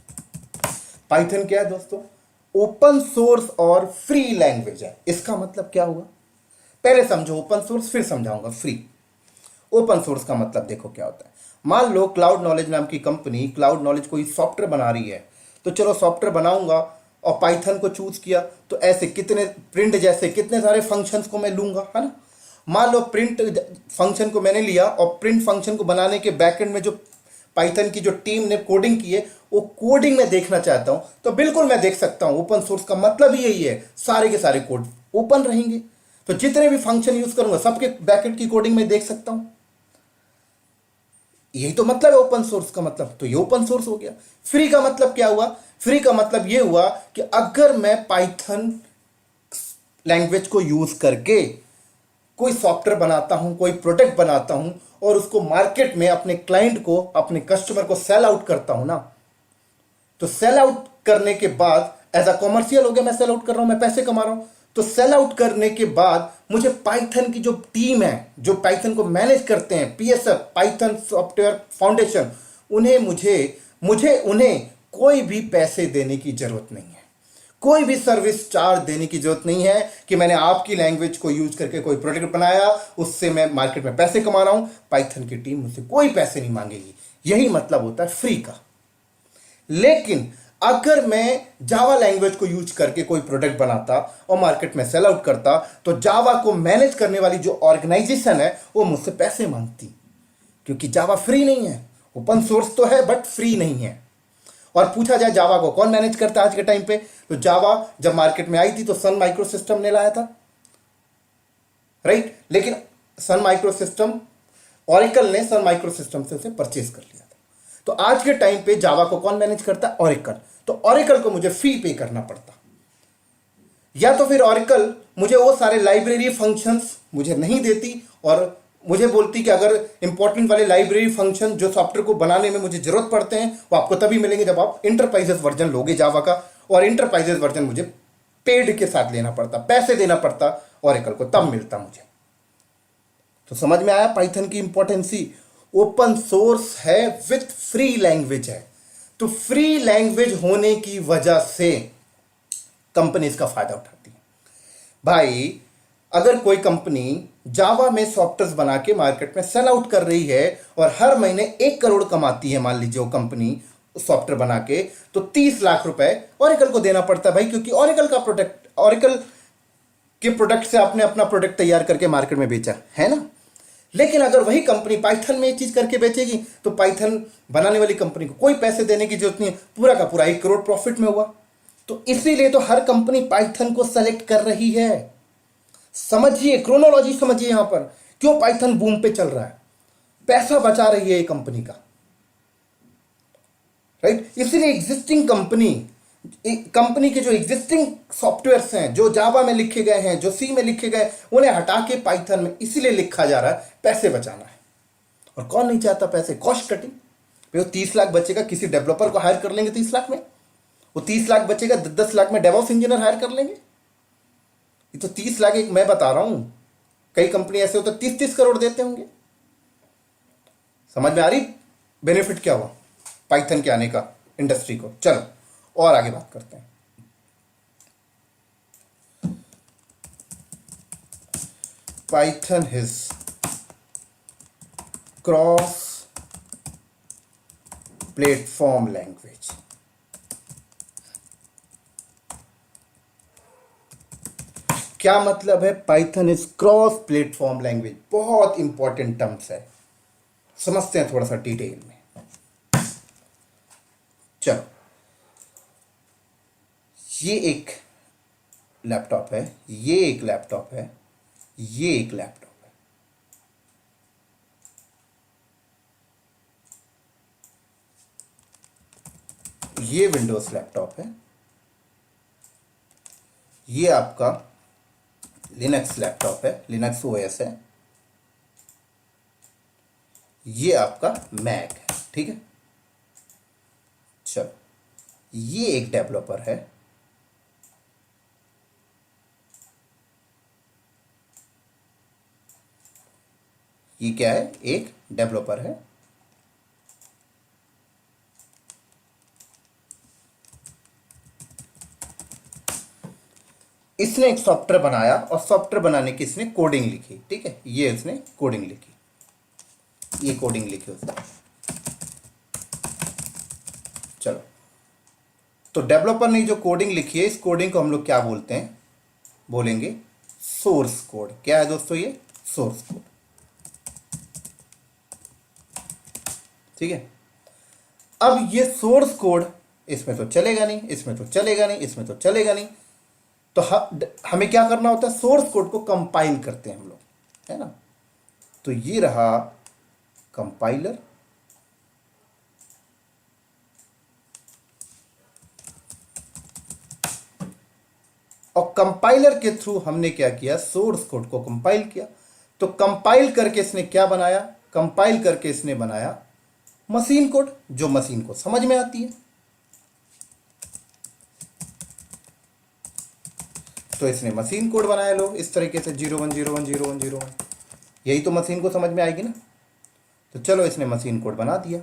Python क्या है दोस्तों? ओपन सोर्स और फ्री लैंग्वेज है। इसका मतलब क्या हुआ? पहले समझो ओपन सोर्स, फिर समझाऊंगा फ्री। ओपन सोर्स का मतलब देखो क्या होता है। मान लो क्लाउड नॉलेज नाम की कंपनी, क्लाउड नॉलेज कोई सॉफ्टवेयर बना रही है, तो चलो सॉफ्टवेयर बनाऊंगा और पाइथन को चूज किया, तो ऐसे कितने प्रिंट जैसे कितने सारे फंक्शंस को मैं लूंगा, है ना। मान लो प्रिंट फंक्शन को मैंने लिया और प्रिंट फंक्शन को बनाने के बैकएंड में जो पाइथन की जो टीम ने कोडिंग की है, वो कोडिंग में देखना चाहता हूं तो बिल्कुल मैं देख सकता हूं। ओपन सोर्स का मतलब ही यही है, सारे के सारे कोड ओपन रहेंगे, तो जितने भी फंक्शन यूज करूंगा सबके बैकएंड की कोडिंग में देख सकता हूं। यही तो मतलब है ओपन सोर्स का मतलब। तो ये ओपन सोर्स हो गया। फ्री का मतलब क्या हुआ? फ्री का मतलब ये हुआ कि अगर मैं पाइथन लैंग्वेज को यूज करके कोई सॉफ्टवेयर बनाता हूं, कोई प्रोडक्ट बनाता हूं और उसको मार्केट में अपने क्लाइंट को, अपने कस्टमर को सेल आउट करता हूं ना, तो सेल आउट करने के बाद एज अ कॉमर्शियल हो गया, मैं सेल आउट कर रहा हूं, मैं पैसे कमा रहा हूं। तो सेल आउट करने के बाद मुझे पाइथन की जो टीम है, जो पाइथन को मैनेज करते हैं, पीएसएफ पाइथन सॉफ्टवेयर फाउंडेशन, उन्हें मुझे उन्हें कोई भी पैसे देने की जरूरत नहीं है। कोई भी सर्विस चार्ज देने की जरूरत नहीं है कि मैंने आपकी लैंग्वेज को यूज करके कोई प्रोडक्ट बनाया, उससे मैं मार्केट में पैसे कमा रहा हूं। पाइथन की टीम मुझसे कोई पैसे नहीं मांगेगी। यही मतलब होता है फ्री का। लेकिन अगर मैं जावा लैंग्वेज को यूज करके कोई प्रोडक्ट बनाता और मार्केट में सेल आउट करता, तो जावा को मैनेज करने वाली जो ऑर्गेनाइजेशन है वो मुझसे पैसे मांगती, क्योंकि जावा फ्री नहीं है। ओपन सोर्स तो है बट फ्री नहीं है। और पूछा जाए जावा को कौन मैनेज करता है आज के टाइम पे, तो जावा जब मार्केट में आई थी तो सन माइक्रो सिस्टम ने लाया था, राइट। लेकिन सन माइक्रो सिस्टम, ऑरेकल ने सन माइक्रो सिस्टम से उसे परचेज कर लिया था। तो आज के टाइम पे जावा को कौन मैनेज करता है, ऑरेकल। तो ऑरेकल को मुझे फी पे करना पड़ता, या तो फिर ऑरेकल मुझे वो सारे लाइब्रेरी फंक्शंस मुझे नहीं देती और मुझे बोलती कि अगर इंपॉर्टेंट वाले लाइब्रेरी फंक्शन जो सॉफ्टवेयर को बनाने में मुझे जरूरत पड़ते हैं वो आपको तभी मिलेंगे जब आप इंटरप्राइजेस वर्जन लोगे जावा का, और इंटरप्राइजेस वर्जन मुझे पेड के साथ लेना पड़ता, पैसे देना पड़ता ऑरेकल को, तब मिलता मुझे। तो समझ में आया पाइथन की इंपॉर्टेंसी। ओपन सोर्स है विथ फ्री लैंग्वेज है, तो फ्री लैंग्वेज होने की वजह से कंपनी इसका फायदा उठाती है। भाई अगर कोई कंपनी जावा में सॉफ्टवेयर बना के मार्केट में सेल आउट कर रही है और हर महीने 1 करोड़ कमाती है, मान लीजिए वो कंपनी सॉफ्टवेयर बना के, तो 30 लाख रुपए ऑरेकल को देना पड़ता है भाई, क्योंकि ऑरेकल का प्रोडक्ट, ऑरेकल के प्रोडक्ट से आपने अपना प्रोडक्ट तैयार करके मार्केट में बेचा है ना। लेकिन अगर वही कंपनी पाइथन में ये चीज करके बेचेगी तो पाइथन बनाने वाली कंपनी को कोई पैसे देने की जरूरत नहीं है, पूरा का पूरा 1 करोड़ प्रॉफिट में हुआ। तो इसीलिए तो हर कंपनी पाइथन को सेलेक्ट कर रही है। समझिए, क्रोनोलॉजी समझिए यहां पर क्यों पाइथन बूम पे चल रहा है। पैसा बचा रही है ये कंपनी का, राइट। इसलिए एग्जिस्टिंग कंपनी के जो एग्जिस्टिंग सॉफ्टवेयर्स हैं, जो जावा में लिखे गए हैं, जो सी में लिखे गए, उन्हें हटा के पाइथन में इसलिए लिखा जा रहा है, पैसे बचाना है। और कौन नहीं चाहता पैसे, कॉस्ट कटिंग। वो 30 लाख बचेगा, किसी डेवलपर को हायर कर लेंगे 30 लाख में, वो 30 लाख बचेगा, 10 लाख में डेवॉप्स इंजीनियर हायर कर लेंगे। ये तो 30 लाख, एक मैं बता रहा हूं, कई कंपनी ऐसे हो तो 30-30 करोड़ देते होंगे। समझ में आ रही बेनिफिट क्या हुआ पाइथन के आने का इंडस्ट्री को। चलो और आगे बात करते हैं। Python is cross platform language. क्या मतलब है Python is cross platform language? बहुत इंपॉर्टेंट टर्म्स है, समझते हैं थोड़ा सा डिटेल में। चलो, ये एक लैपटॉप है, ये एक लैपटॉप है, ये एक लैपटॉप है। ये विंडोज लैपटॉप है, ये आपका लिनक्स लैपटॉप है, लिनक्स ओएस है, ये आपका मैक है, ठीक है। चलो, ये एक डेवलपर है, ये क्या है, एक डेवलपर है। इसने एक सॉफ्टवेयर बनाया और सॉफ्टवेयर बनाने की इसने कोडिंग लिखी, ठीक है। ये इसने कोडिंग लिखी, ये कोडिंग लिखी उसने। चलो, तो डेवलपर ने जो कोडिंग लिखी है, इस कोडिंग को हम लोग क्या बोलते हैं, बोलेंगे सोर्स कोड। क्या है दोस्तों, ये सोर्स कोड, ठीक है। अब ये सोर्स कोड इसमें तो चलेगा नहीं, इसमें तो चलेगा नहीं, इसमें तो चलेगा नहीं, तो हमें क्या करना होता है, सोर्स कोड को कंपाइल करते हैं हम लोग, है ना। तो ये रहा कंपाइलर, और कंपाइलर के थ्रू हमने क्या किया, सोर्स कोड को कंपाइल किया। तो कंपाइल करके इसने क्या बनाया, कंपाइल करके इसने बनाया मशीन कोड, जो मशीन को समझ में आती है। तो इसने मशीन कोड बनाया, लो इस तरीके से 01010101, यही तो मशीन को समझ में आएगी ना। तो चलो, इसने मशीन कोड बना दिया।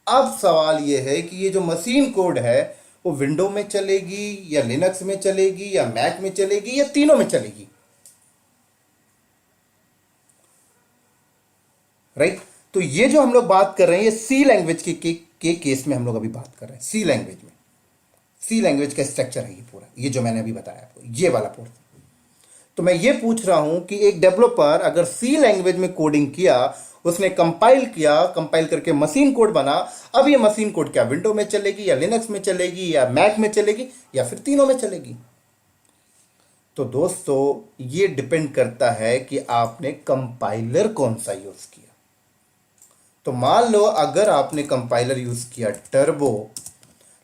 अब सवाल यह है कि ये जो मशीन कोड है वो विंडो में चलेगी या लिनक्स में चलेगी या मैक में चलेगी या तीनों में चलेगी, राइट। तो ये जो हम लोग बात कर रहे हैं ये सी लैंग्वेज के केस में हम लोग अभी बात कर रहे हैं। सी लैंग्वेज में, सी लैंग्वेज का स्ट्रक्चर है ये पूरा, ये जो मैंने अभी बताया आपको, ये वाला पोर्शन। तो मैं ये पूछ रहा हूं कि एक डेवलपर अगर सी लैंग्वेज में कोडिंग किया, उसने कंपाइल किया, कंपाइल करके मशीन कोड बना, अब ये मशीन कोड क्या विंडो में चलेगी या लिनक्स में चलेगी या मैक में चलेगी या फिर तीनों में चलेगी? तो दोस्तों ये डिपेंड करता है कि आपने कंपाइलर कौन सा यूज किया। तो मान लो अगर आपने कंपाइलर यूज किया टर्बो,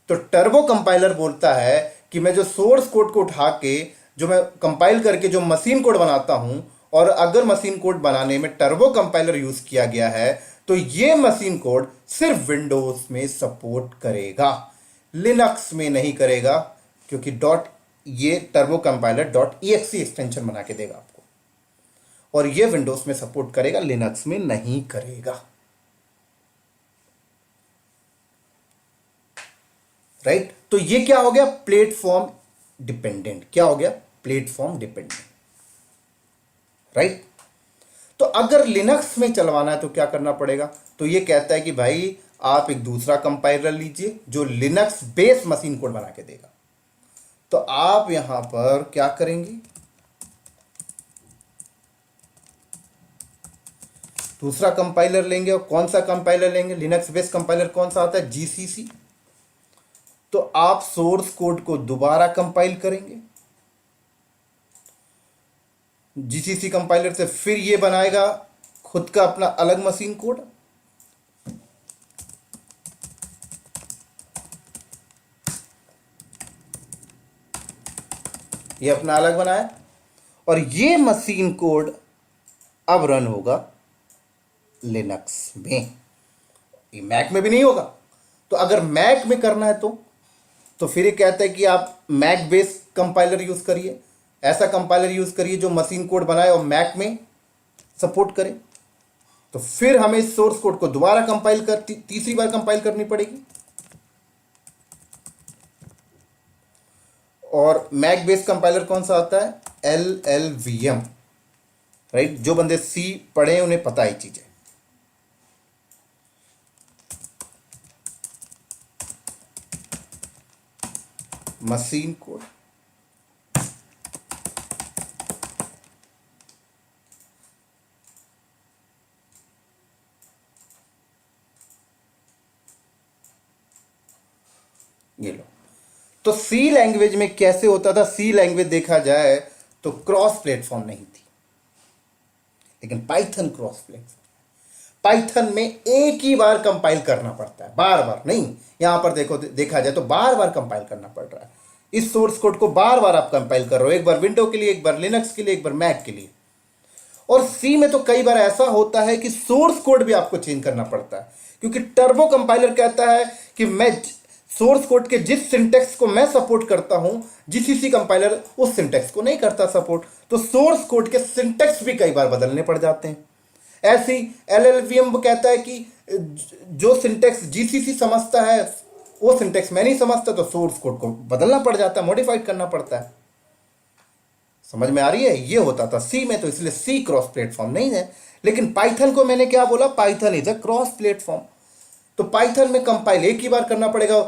तो टर्बो कंपाइलर बोलता है कि मैं जो सोर्स कोड को उठा के जो मैं कंपाइल करके जो मशीन कोड बनाता हूं, और अगर मशीन कोड बनाने में टर्बो कंपाइलर यूज किया गया है तो ये मशीन कोड सिर्फ विंडोज में सपोर्ट करेगा, लिनक्स में नहीं करेगा, क्योंकि ये टर्बो कंपाइलर .exe एक्सटेंशन बना के देगा आपको, और ये विंडोज में सपोर्ट करेगा, लिनक्स में नहीं करेगा, राइट। तो ये क्या हो गया? Platform dependent. क्या हो गया? Platform dependent, right. तो अगर लिनक्स में चलवाना है तो क्या करना पड़ेगा? तो ये कहता है कि भाई आप एक दूसरा कंपाइलर लीजिए जो लिनक्स बेस मशीन कोड बना के देगा। तो आप यहां पर क्या करेंगे? दूसरा कंपाइलर लेंगे, और कौन सा कंपाइलर लेंगे? लिनक्स बेस कंपाइलर कौन सा आता है? जीसीसी। तो आप सोर्स कोड को दोबारा कंपाइल करेंगे जीसीसी कंपाइलर से, फिर ये बनाएगा खुद का अपना अलग मशीन कोड। ये अपना अलग बनाया, और ये मशीन कोड अब रन होगा लिनक्स में, ये मैक में भी नहीं होगा। तो अगर मैक में करना है तो फिर ये कहता है कि आप मैक बेस कंपाइलर यूज करिए, ऐसा कंपाइलर यूज करिए जो मशीन कोड बनाए और मैक में सपोर्ट करे। तो फिर हमें इस सोर्स कोड को दोबारा कंपाइल कर तीसरी बार कंपाइल करनी पड़ेगी, और मैक बेस कंपाइलर कौन सा आता है? LLVM, right. जो बंदे सी पढ़े उन्हें पता ही चीज है। मशीन कोड, ये लो। तो सी लैंग्वेज में कैसे होता था? सी लैंग्वेज देखा जाए तो क्रॉस प्लेटफॉर्म नहीं थी, लेकिन पाइथन क्रॉस प्लेटफॉर्म। पाइथन में एक ही बार कंपाइल करना पड़ता है, बार बार नहीं। यहां पर देखा जाए तो बार बार कंपाइल करना पड़ रहा है। इस सोर्स कोड को बार बार आप कंपाइल कर रहे हो, एक बार विंडो के लिए, एक बार लिनक्स के लिए, एक बार मैक के लिए। और सी में तो कई बार ऐसा होता है कि सोर्स कोड भी आपको चेंज करना पड़ता है, क्योंकि टर्बो कंपाइलर कहता है कि मैं सोर्स कोड के जिस सिंटेक्स को मैं सपोर्ट करता हूं, जीसीसी कंपाइलर उस सिंटेक्स को नहीं करता सपोर्ट। तो सोर्स कोड के सिंटेक्स भी कई बार बदलने पड़ जाते हैं। ऐसी LLVM कहता है कि जो सिंटेक्स जीसीसी समझता है वो सिंटेक्स मैं नहीं समझता, तो सोर्स कोड को बदलना पड़ जाता है, मॉडिफाइड करना पड़ता है। समझ में आ रही है? ये होता था सी में, तो इसलिए सी क्रॉस प्लेटफॉर्म नहीं है। लेकिन पाइथन को मैंने क्या बोला? Python is a cross platform. तो पाइथन में कंपाइल एक ही बार करना पड़ेगा,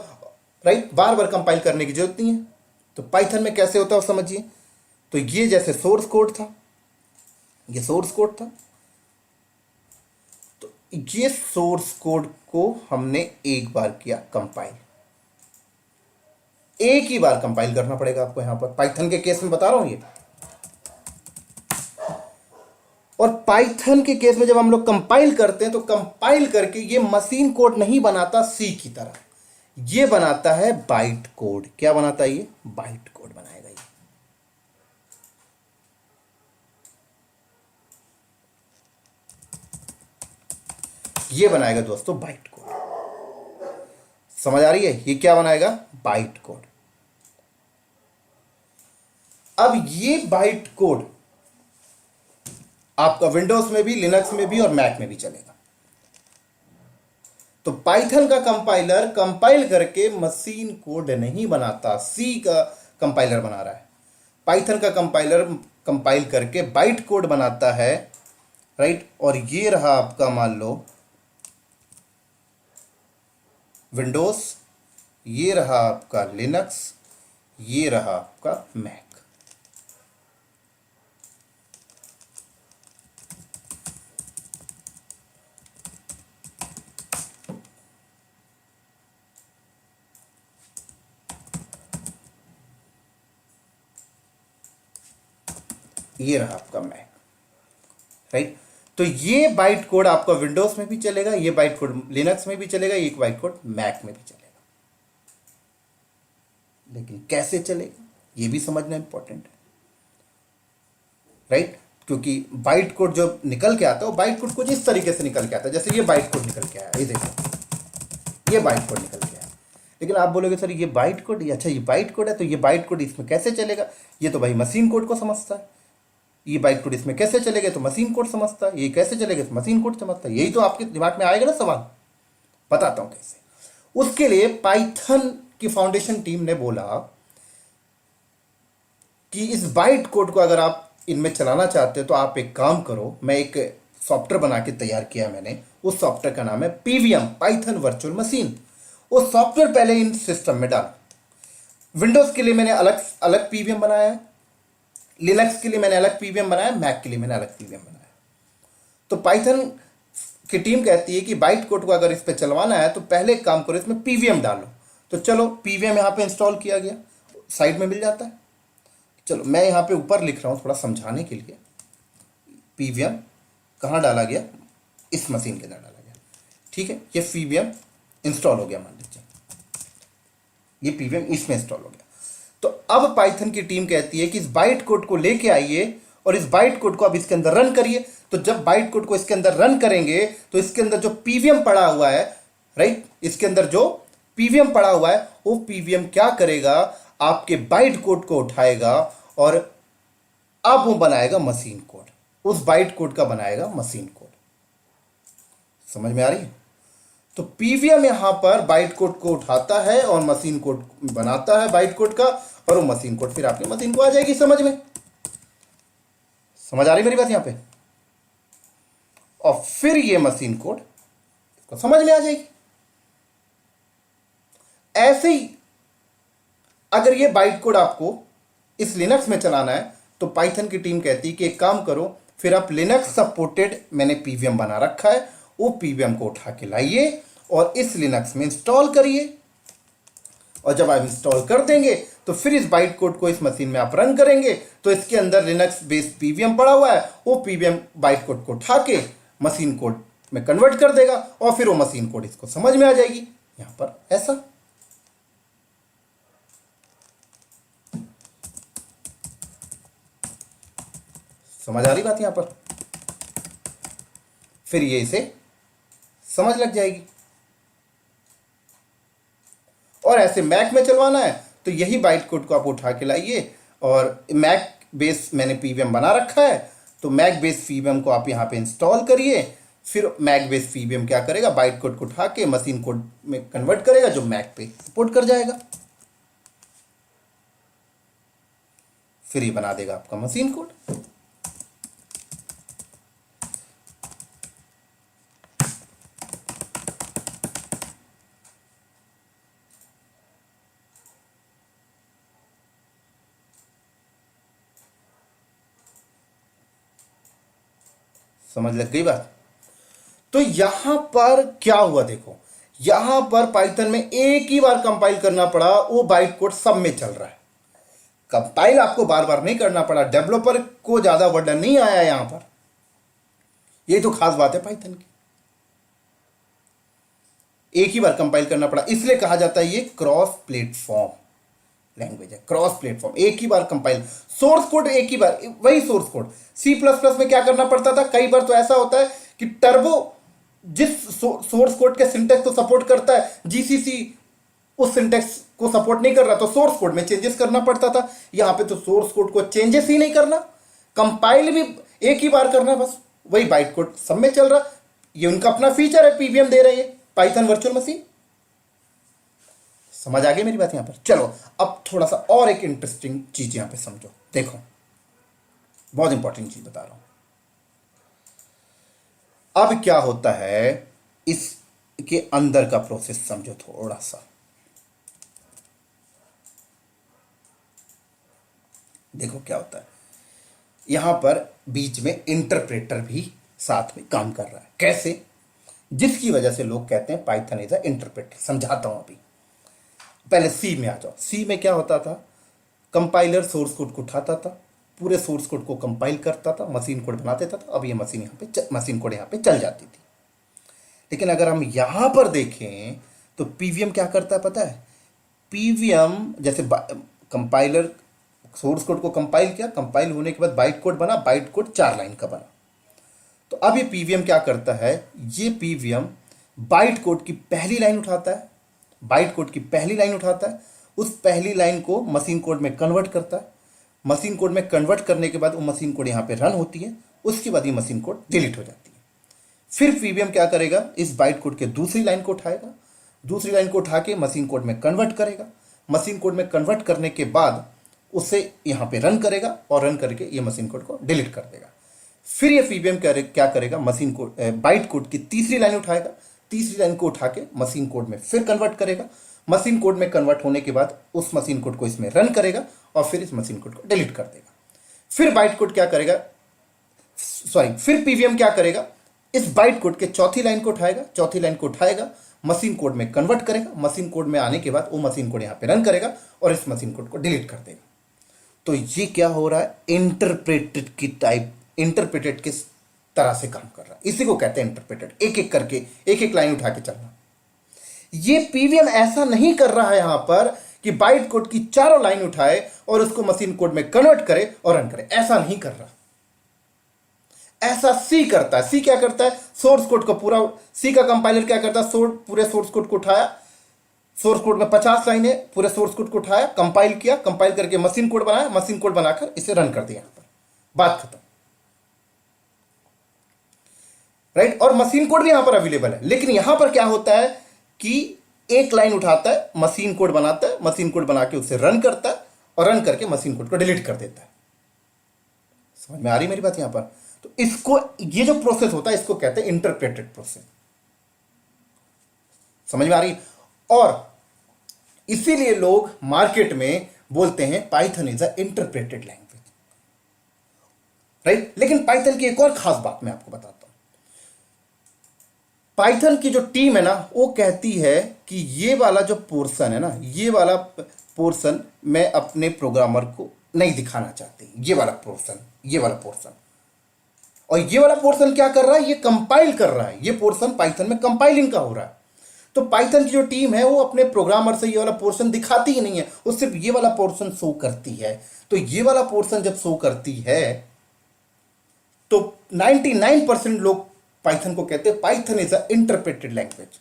राइट, बार बार कंपाइल करने की जरूरत नहीं है। तो पाइथन में कैसे होता है समझिए। तो ये जैसे सोर्स कोड था, ये सोर्स कोड था, तो ये सोर्स कोड को हमने एक बार किया कंपाइल, एक ही बार कंपाइल करना पड़ेगा आपको। यहां पर पाइथन के केस में बता रहा हूं ये। और पाइथन के केस में जब हम लोग कंपाइल करते हैं तो कंपाइल करके ये मशीन कोड नहीं बनाता सी की तरह, ये बनाता है बाइट कोड। क्या बनाता है ये? बाइट कोड बनाएगा ये बनाएगा दोस्तों बाइट कोड। समझ आ रही है? ये क्या बनाएगा? Byte code. अब ये बाइट कोड आपका विंडोज में भी, लिनक्स में भी और मैक में भी चलेगा। तो पाइथन का कंपाइलर कंपाइल करके मशीन कोड नहीं बनाता, सी का कंपाइलर बना रहा है। पाइथन का कंपाइलर कंपाइल करके बाइट कोड बनाता है, राइट। और ये रहा आपका मान लो विंडोज, ये रहा आपका लिनक्स, ये रहा आपका मैक। ये रहा आपका मैक, राइट। तो ये बाइट कोड आपका विंडोज में भी चलेगा, ये बाइट कोड लिनक्स में भी चलेगा, ये बाइट कोड मैक में भी चलेगा। लेकिन कैसे चलेगा ये भी समझना इंपॉर्टेंट है, राइट। क्योंकि बाइट कोड जो निकल के आता है वो बाइट कोड कुछ इस तरीके से निकल के आता है, जैसे ये बाइट कोड निकल के आया, ये देखो ये बाइट कोड निकल के आया। लेकिन आप बोलोगे सर ये बाइट कोड, अच्छा ये बाइट कोड है तो ये बाइट कोड इसमें कैसे चलेगा, ये तो भाई मशीन कोड को समझता है। ये बाइट कोड इसमें कैसे चलेगा तो मशीन कोड समझता है, ये कैसे चलेगा तो मशीन कोड समझता है। यही तो आपके दिमाग में आएगा ना सवाल, बताता हूं कैसे। उसके लिए पाइथन की फाउंडेशन टीम ने बोला कि इस बाइट कोड को अगर आप इनमें चलाना चाहते हो तो आप एक काम करो, मैं एक सॉफ्टवेयर बना के तैयार किया मैंने, उस सॉफ्टवेयर का नाम है पीवीएम, पाइथन वर्चुअल मशीन। वो सॉफ्टवेयर पहले इन सिस्टम में डालो। विंडोज के लिए मैंने अलग अलग पीवीएम बनाया है, लिनक्स के लिए मैंने अलग पीवीएम बनाया, मैक के लिए मैंने अलग पीवीएम बनाया। तो पाइथन की टीम कहती है कि बाइट कोड को अगर इस पर चलवाना है तो पहले एक काम करो, इसमें पीवीएम डालो। तो चलो पीवीएम यहाँ पे इंस्टॉल किया गया, साइड में मिल जाता है। चलो मैं यहाँ पे ऊपर लिख रहा हूँ थोड़ा समझाने के लिए। पीवीएम कहाँ डाला गया, इस मशीन के अंदर डाला गया, ठीक है। ये पीवीएम इंस्टॉल हो गया, मान लीजिए ये पीवीएम इसमें इंस्टॉल हो गया। तो अब पाइथन की टीम कहती है कि इस बाइट कोड को लेके आइए और इस बाइट कोड को अब इसके अंदर रन करिए। तो जब बाइट कोड को इसके अंदर रन करेंगे तो इसके अंदर जो पीवीएम पड़ा हुआ है, राइट, इसके अंदर जो पीवीएम पड़ा हुआ है वो पीवीएम क्या करेगा, आपके बाइट कोड को उठाएगा और अब वो बनाएगा मशीन कोड, उस बाइट कोड का बनाएगा मशीन कोड। समझ में आ रही है? तो पीवीएम यहां पर बाइट कोड को उठाता है और मशीन कोड बनाता है बाइट कोड का, और वो मशीन कोड फिर आपकी मशीन को आ जाएगी। समझ में समझ आ रही मेरी बात यहां पे? और फिर ये मशीन कोड इसको समझ में आ जाएगी। ऐसे ही अगर ये बाइट कोड आपको इस लिनक्स में चलाना है तो पाइथन की टीम कहती है कि एक काम करो, फिर आप लिनक्स सपोर्टेड मैंने पीवीएम बना रखा है, वो पीवीएम को उठा के लाइए और इस लिनक्स में इंस्टॉल करिए। और जब आप इंस्टॉल कर देंगे तो फिर इस बाइट कोड को इस मशीन में आप रन करेंगे तो इसके अंदर लिनक्स बेस्ड पीवीएम पड़ा हुआ है, वो पीवीएम बाइट कोड को उठा के मशीन कोड में कन्वर्ट कर देगा और फिर वो मशीन कोड इसको समझ में आ जाएगी। यहां पर ऐसा समझ आ रही बात यहां पर? फिर ये इसे समझ लग जाएगी। और ऐसे मैक में चलवाना है तो यही बाइट कोड को आप उठा के लाइए और मैक बेस मैंने पीवीएम बना रखा है, तो मैक बेस पीवीएम को आप यहां पे इंस्टॉल करिए। फिर मैक बेस पीवीएम क्या करेगा, बाइट कोड को उठा के मशीन कोड में कन्वर्ट करेगा जो मैक पे सपोर्ट कर जाएगा। फिर ये बना देगा आपका मशीन कोड। समझ लग गई बात? तो यहां पर क्या हुआ देखो, यहां पर पाइथन में एक ही बार कंपाइल करना पड़ा, वो बाइट कोड सब में चल रहा है। कंपाइल आपको बार बार नहीं करना पड़ा, डेवलपर को ज्यादा बर्डन नहीं आया यहां पर। ये तो खास बात है पाइथन की, एक ही बार कंपाइल करना पड़ा, इसलिए कहा जाता है ये क्रॉस प्लेटफॉर्म लैंग्वेज है। क्रॉस प्लेटफॉर्म, एक ही बार कंपाइल, सोर्स कोड एक ही बार, वही source code. C plus plus में क्या करना पड़ता था, कई बार तो ऐसा होता है कि टर्बो जिस सोर्स कोड के सिंटेक्स को सपोर्ट करता है, जीसीसी उस सिंटेक्स को सपोर्ट नहीं कर रहा, तो सोर्स कोड में चेंजेस करना पड़ता था। यहां पे तो सोर्स कोड को चेंजेस ही नहीं करना, कंपाइल भी एक ही बार करना, बस वही बाइट कोड सब में चल रहा। ये उनका अपना फीचर है, पीवीएम दे रहे हैं, पाइथन वर्चुअल मशीन। समझ आ गई मेरी बात यहां पर? चलो अब थोड़ा सा और एक इंटरेस्टिंग चीज यहां पे समझो, देखो बहुत इंपॉर्टेंट चीज बता रहा हूं। अब क्या होता है इसके अंदर का प्रोसेस समझो थोड़ा सा। देखो क्या होता है, यहां पर बीच में इंटरप्रेटर भी साथ में काम कर रहा है। कैसे? जिसकी वजह से लोग कहते हैं पाइथन इज अ इंटरप्रेटर। समझाता हूं अभी। पहले सी में आ जाओ। सी में क्या होता था, कंपाइलर सोर्स कोड को उठाता था, पूरे सोर्स कोड को कंपाइल करता था, मशीन कोड बना देता था। अब ये मशीन मशीन कोड यहां पे चल जाती थी। लेकिन अगर हम यहां पर देखें तो पीवीएम क्या करता है पता है? पीवीएम जैसे कंपाइलर सोर्स कोड को कंपाइल किया, कंपाइल होने के बाद बाइट कोड बना, बाइट कोड 4 लाइन का बना। तो अब ये पीवीएम क्या करता है, ये पीवीएम बाइट कोड की पहली लाइन उठाता है, बाइट कोड की पहली लाइन उठाता है, उस पहली लाइन को मशीन कोड में कन्वर्ट करता है। मशीन कोड में कन्वर्ट करने के बाद वो मशीन कोड यहां पे रन होती है, उसके बाद ये मशीन कोड डिलीट हो जाती है। फिर पीवीएम क्या करेगा, इस बाइट कोड के दूसरी लाइन को उठाएगा, दूसरी लाइन को उठा के मशीन कोड में कन्वर्ट करेगा, मशीन कोड में कन्वर्ट करने के बाद उसे यहां पे रन करेगा और रन करके ये मशीन कोड को डिलीट कर देगा। फिर ये पीवीएम क्या करेगा, मशीन कोड बाइट कोड की तीसरी लाइन उठाएगा, तीसरी लाइन को उठा के मशीन कोड में फिर कन्वर्ट करेगा, मशीन कोड में कन्वर्ट होने के बाद उस मशीन कोड को इसमें रन करेगा और फिर इस मशीन कोड को डिलीट कर देगा। फिर बाइट कोड क्या करेगा, फिर पीवीएम क्या करेगा, इस बाइट कोड के चौथी लाइन को उठाएगा, चौथी लाइन को उठाएगा, मशीन कोड में कन्वर्ट करेगा, मशीन कोड में आने के बाद वो मशीन कोड यहां पे रन करेगा और इस मशीन कोड को डिलीट कर देगा। तो ये क्या हो रहा है, इंटरप्रेटेड की टाइप, इंटरप्रेटेड किस तरह से काम कर रहा है, इसी को कहते हैं इंटरप्रेटेड। एक एक करके एक एक लाइन उठा के चलना। ये पीवीएम ऐसा नहीं कर रहा है यहां पर कि बाइट कोड की चारों लाइन उठाए और उसको मशीन कोड में कन्वर्ट करे और रन करे, ऐसा नहीं कर रहा। ऐसा सी करता है। सी क्या करता है, सोर्स कोड को पूरा, सी का कंपाइलर क्या करता है, पूरे सोर्स कोड को उठाया, सोर्स कोड में 50 लाइन है, पूरे सोर्स कोड को उठाया, कंपाइल किया, कंपाइल करके मशीन कोड बनाया, मशीन कोड बनाकर इसे रन कर दिया, यहां पर बात खत्म। राइट? और मशीन कोड भी यहां पर अवेलेबल है। लेकिन यहां पर क्या होता है कि एक लाइन उठाता है, मशीन कोड बनाता है, मशीन कोड बना के उसे रन करता है और रन करके मशीन कोड को डिलीट कर देता है। समझ में आ रही मेरी बात यहां पर? तो इसको, ये जो प्रोसेस होता है इसको कहते हैं इंटरप्रेटेड प्रोसेस। समझ में आ रही? और इसीलिए लोग मार्केट में बोलते हैं Python is a interpreted language. Right? लेकिन पाइथन की एक और खास बात मैं आपको बताता हूं। पाइथन की जो टीम है ना, वो कहती है कि ये वाला जो पोर्शन है ना, ये वाला पोर्शन मैं अपने प्रोग्रामर को नहीं दिखाना चाहती। ये वाला पोर्शन, ये वाला पोर्शन, और ये वाला पोर्शन क्या कर रहा है, ये कंपाइल कर रहा है। ये पोर्शन पाइथन में कंपाइलिंग का हो रहा है। तो पाइथन की जो टीम है वो अपने प्रोग्रामर से ये वाला पोर्शन दिखाती ही नहीं है, वो सिर्फ ये वाला पोर्शन शो करती है। तो ये वाला पोर्शन जब शो करती है तो 99% लोग पाइथन को कहते हैं Python is a interpreted language.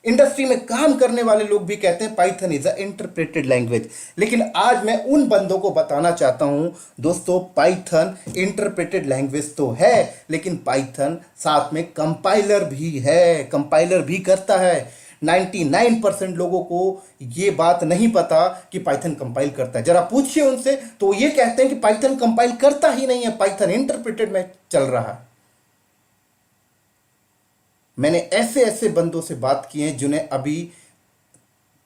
Industry में काम करने वाले लोग भी कहते हैं Python is a interpreted language. लेकिन आज मैं उन बंदों को बताना चाहता हूं दोस्तों, पाइथन इंटरप्रेटेड लैंग्वेज तो है, लेकिन पाइथन साथ में कंपाइलर भी है, कंपाइलर भी करता है। 99% लोगों को ये बात नहीं पता कि पाइथन कंपाइल करता है। जरा पूछिए उनसे तो ये कहते हैं कि पाइथन कंपाइल करता ही नहीं है, पाइथन इंटरप्रेटेड में चल रहा है। मैंने ऐसे ऐसे बंदों से बात की है जिन्हें अभी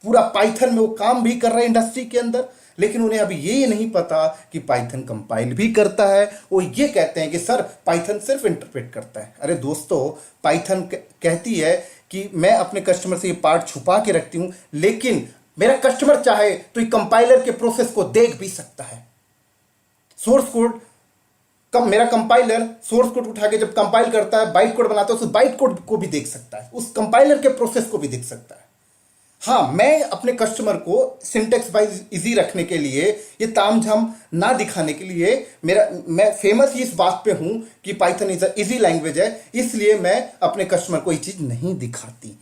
पूरा पाइथन में वो काम भी कर रहे हैं इंडस्ट्री के अंदर, लेकिन उन्हें अभी ये नहीं पता कि पाइथन कंपाइल भी करता है। वो ये कहते हैं कि सर पाइथन सिर्फ इंटरप्रेट करता है। अरे दोस्तों, पाइथन कहती है कि मैं अपने कस्टमर से ये पार्ट छुपा के रखती हूं, लेकिन मेरा कस्टमर चाहे तो ये कंपाइलर के प्रोसेस को देख भी सकता है। सोर्स कोड मेरा कंपाइलर सोर्स कोड उठा के जब कंपाइल करता है, बाइट कोड बनाता है, उस बाइट कोड को भी देख सकता है, उस कंपाइलर के प्रोसेस को भी देख सकता है। हाँ, मैं अपने कस्टमर को सिंटेक्स वाइज इजी रखने के लिए, ये तामझाम ना दिखाने के लिए, मैं फेमस ही इस बात पे हूं कि पाइथन इज इजी लैंग्वेज है, इसलिए मैं अपने कस्टमर को ये चीज नहीं दिखाती।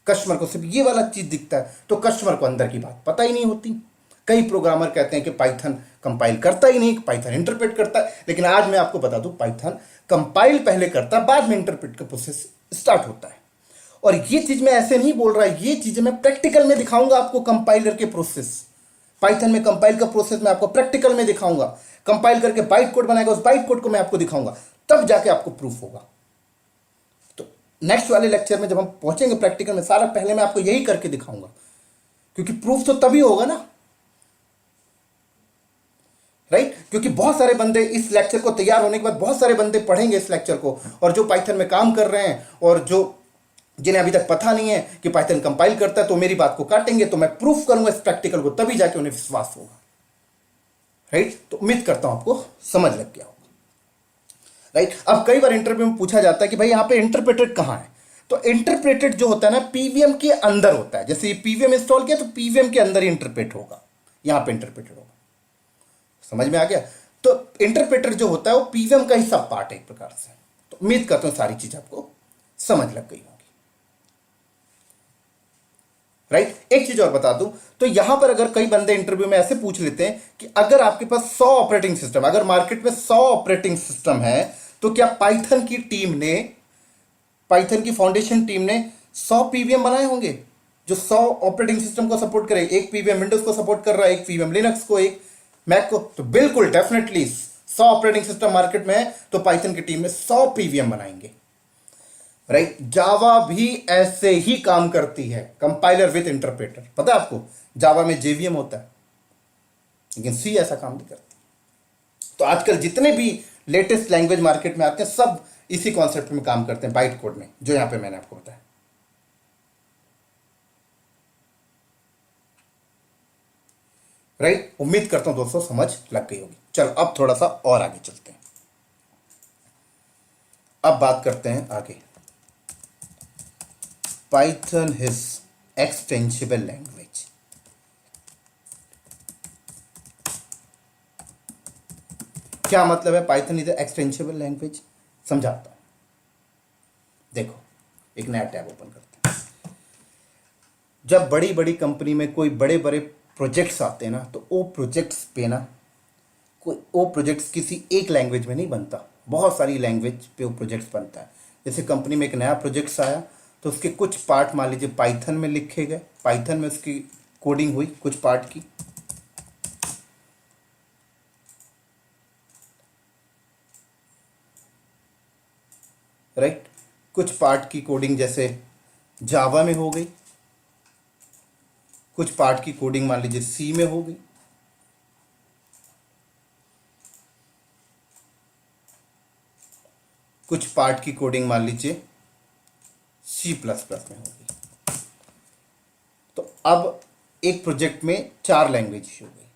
कस्टमर को सिर्फ ये वाला चीज दिखता है, तो कस्टमर को अंदर की बात पता ही नहीं होती। कई प्रोग्रामर कहते हैं कि पाइथन कंपाइल करता ही नहीं, पाइथन इंटरप्रेट करता है। लेकिन आज मैं आपको बता दूं, पाइथन कंपाइल पहले करता है, बाद में इंटरप्रेट का प्रोसेस स्टार्ट होता है। और ये चीज मैं ऐसे नहीं बोल रहा, ये चीज मैं प्रैक्टिकल में दिखाऊंगा आपको, कंपाइलर के प्रोसेस, पाइथन में कंपाइल का प्रोसेस मैं आपको प्रैक्टिकल में दिखाऊंगा, कंपाइल करके बाइट कोड बनाएगा, उस बाइट कोड को मैं आपको दिखाऊंगा, तब जाके आपको प्रूफ होगा। तो नेक्स्ट वाले लेक्चर में जब हम पहुंचेंगे प्रैक्टिकल में, सारा पहले मैं आपको यही करके दिखाऊंगा, क्योंकि प्रूफ तो तभी होगा ना, राइट? क्योंकि बहुत सारे बंदे इस लेक्चर को तैयार होने के बाद बहुत सारे बंदे पढ़ेंगे इस लेक्चर को, और जो पाइथन में काम कर रहे हैं और जो जिन्हें अभी तक पता नहीं है कि पाइथन कंपाइल करता है, तो मेरी बात को काटेंगे, तो मैं प्रूफ करूंगा इस प्रैक्टिकल को, तभी जाके उन्हें विश्वास होगा, राइट? तो उम्मीद करता हूं आपको समझ लग गया होगा, राइट? अब कई बार इंटरव्यू में पूछा जाता है कि भाई यहां पे इंटरप्रेटेड कहां है, तो इंटरप्रेटेड जो होता है ना, पीवीएम के अंदर होता है। जैसे पीवीएम इंस्टॉल किया तो पीवीएम के अंदर ही इंटरप्रेट होगा, यहां पे इंटरप्रेटेड होगा। समझ में आ गया? तो इंटरप्रेटर जो होता है वो पीवीएम का ही सब पार्ट है एक प्रकार से। तो उम्मीद करता हूं सारी चीज आपको समझ लग गई होगी, राइट? एक चीज और बता दूं, तो यहां पर अगर कई बंदे इंटरव्यू में ऐसे पूछ लेते हैं कि अगर आपके पास 100 ऑपरेटिंग सिस्टम, अगर मार्केट में 100 ऑपरेटिंग सिस्टम है, तो क्या पाइथन की टीम ने, पाइथन की फाउंडेशन टीम ने 100 पीवीएम बनाए होंगे जो 100 ऑपरेटिंग सिस्टम को सपोर्ट करे? एक पीवीएम विंडोज को सपोर्ट कर रहा है, एक पीवीएम लिनक्स को, एक मैक को, तो बिल्कुल डेफिनेटली 100 ऑपरेटिंग सिस्टम मार्केट में है, तो पाइथन की टीम में 100 पीवीएम बनाएंगे, राइट? जावा भी ऐसे ही काम करती है, कंपाइलर विद इंटरप्रेटर। पता है आपको, जावा में जेवीएम होता है, लेकिन सी ऐसा काम नहीं करती। तो आजकल जितने भी लेटेस्ट लैंग्वेज मार्केट में आते हैं, सब इसी कॉन्सेप्ट में काम करते हैं, बाइट कोड में, जो यहां पे मैंने आपको बताया, राइट? उम्मीद करता हूं दोस्तों समझ लग गई होगी। चलो अब थोड़ा सा और आगे चलते हैं, अब बात करते हैं आगे। Python is extensible language. क्या मतलब है पाइथन इज एक्सटेंसिबल लैंग्वेज? समझाता हूं। देखो, एक नया टैब ओपन करते हैं। जब बड़ी बड़ी कंपनी में कोई बड़े बड़े प्रोजेक्ट्स आते हैं ना, तो वो प्रोजेक्ट्स पे ना, कोई वो प्रोजेक्ट्स किसी एक लैंग्वेज में नहीं बनता, बहुत सारी लैंग्वेज पे वो प्रोजेक्ट्स बनता है। जैसे कंपनी में एक नया प्रोजेक्ट्स आया, तो उसके कुछ पार्ट मान लीजिए पाइथन में लिखे गए, पाइथन में उसकी कोडिंग हुई कुछ पार्ट की, राइट? कुछ पार्ट की कोडिंग जैसे जावा में हो गई, कुछ पार्ट की कोडिंग मान लीजिए सी में हो गई, कुछ पार्ट की कोडिंग मान लीजिए C++ में होगी। तो अब एक प्रोजेक्ट में 4 लैंग्वेज हो गई,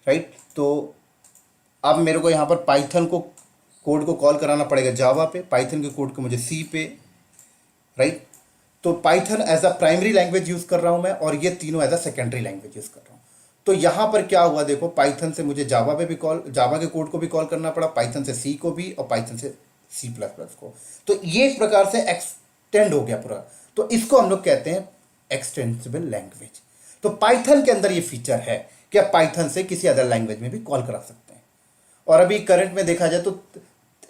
राइट? तो अब मेरे को यहाँ पर पाइथन को कोड को कॉल कराना पड़ेगा जावा पे, पाइथन के कोड को मुझे सी पे, राइट? तो Python as a primary language use कर रहा हूं मैं, और ये तीनों as a secondary language use कर रहा हूं। तो यहां पर क्या हुआ, देखो, पाइथन से मुझे जावा पे भी कॉल, जावा के कोड को भी कॉल करना पड़ा, पाइथन से सी को भी, और पाइथन से C++ को। तो ये एक प्रकार से एक्सटेंड हो गया पूरा। तो इसको हम लोग कहते हैं एक्सटेंसिबल लैंग्वेज। तो पाइथन के अंदर ये फीचर है कि आप पाइथन से किसी अदर लैंग्वेज में भी कॉल करा सकते हैं। और अभी करंट में देखा जाए तो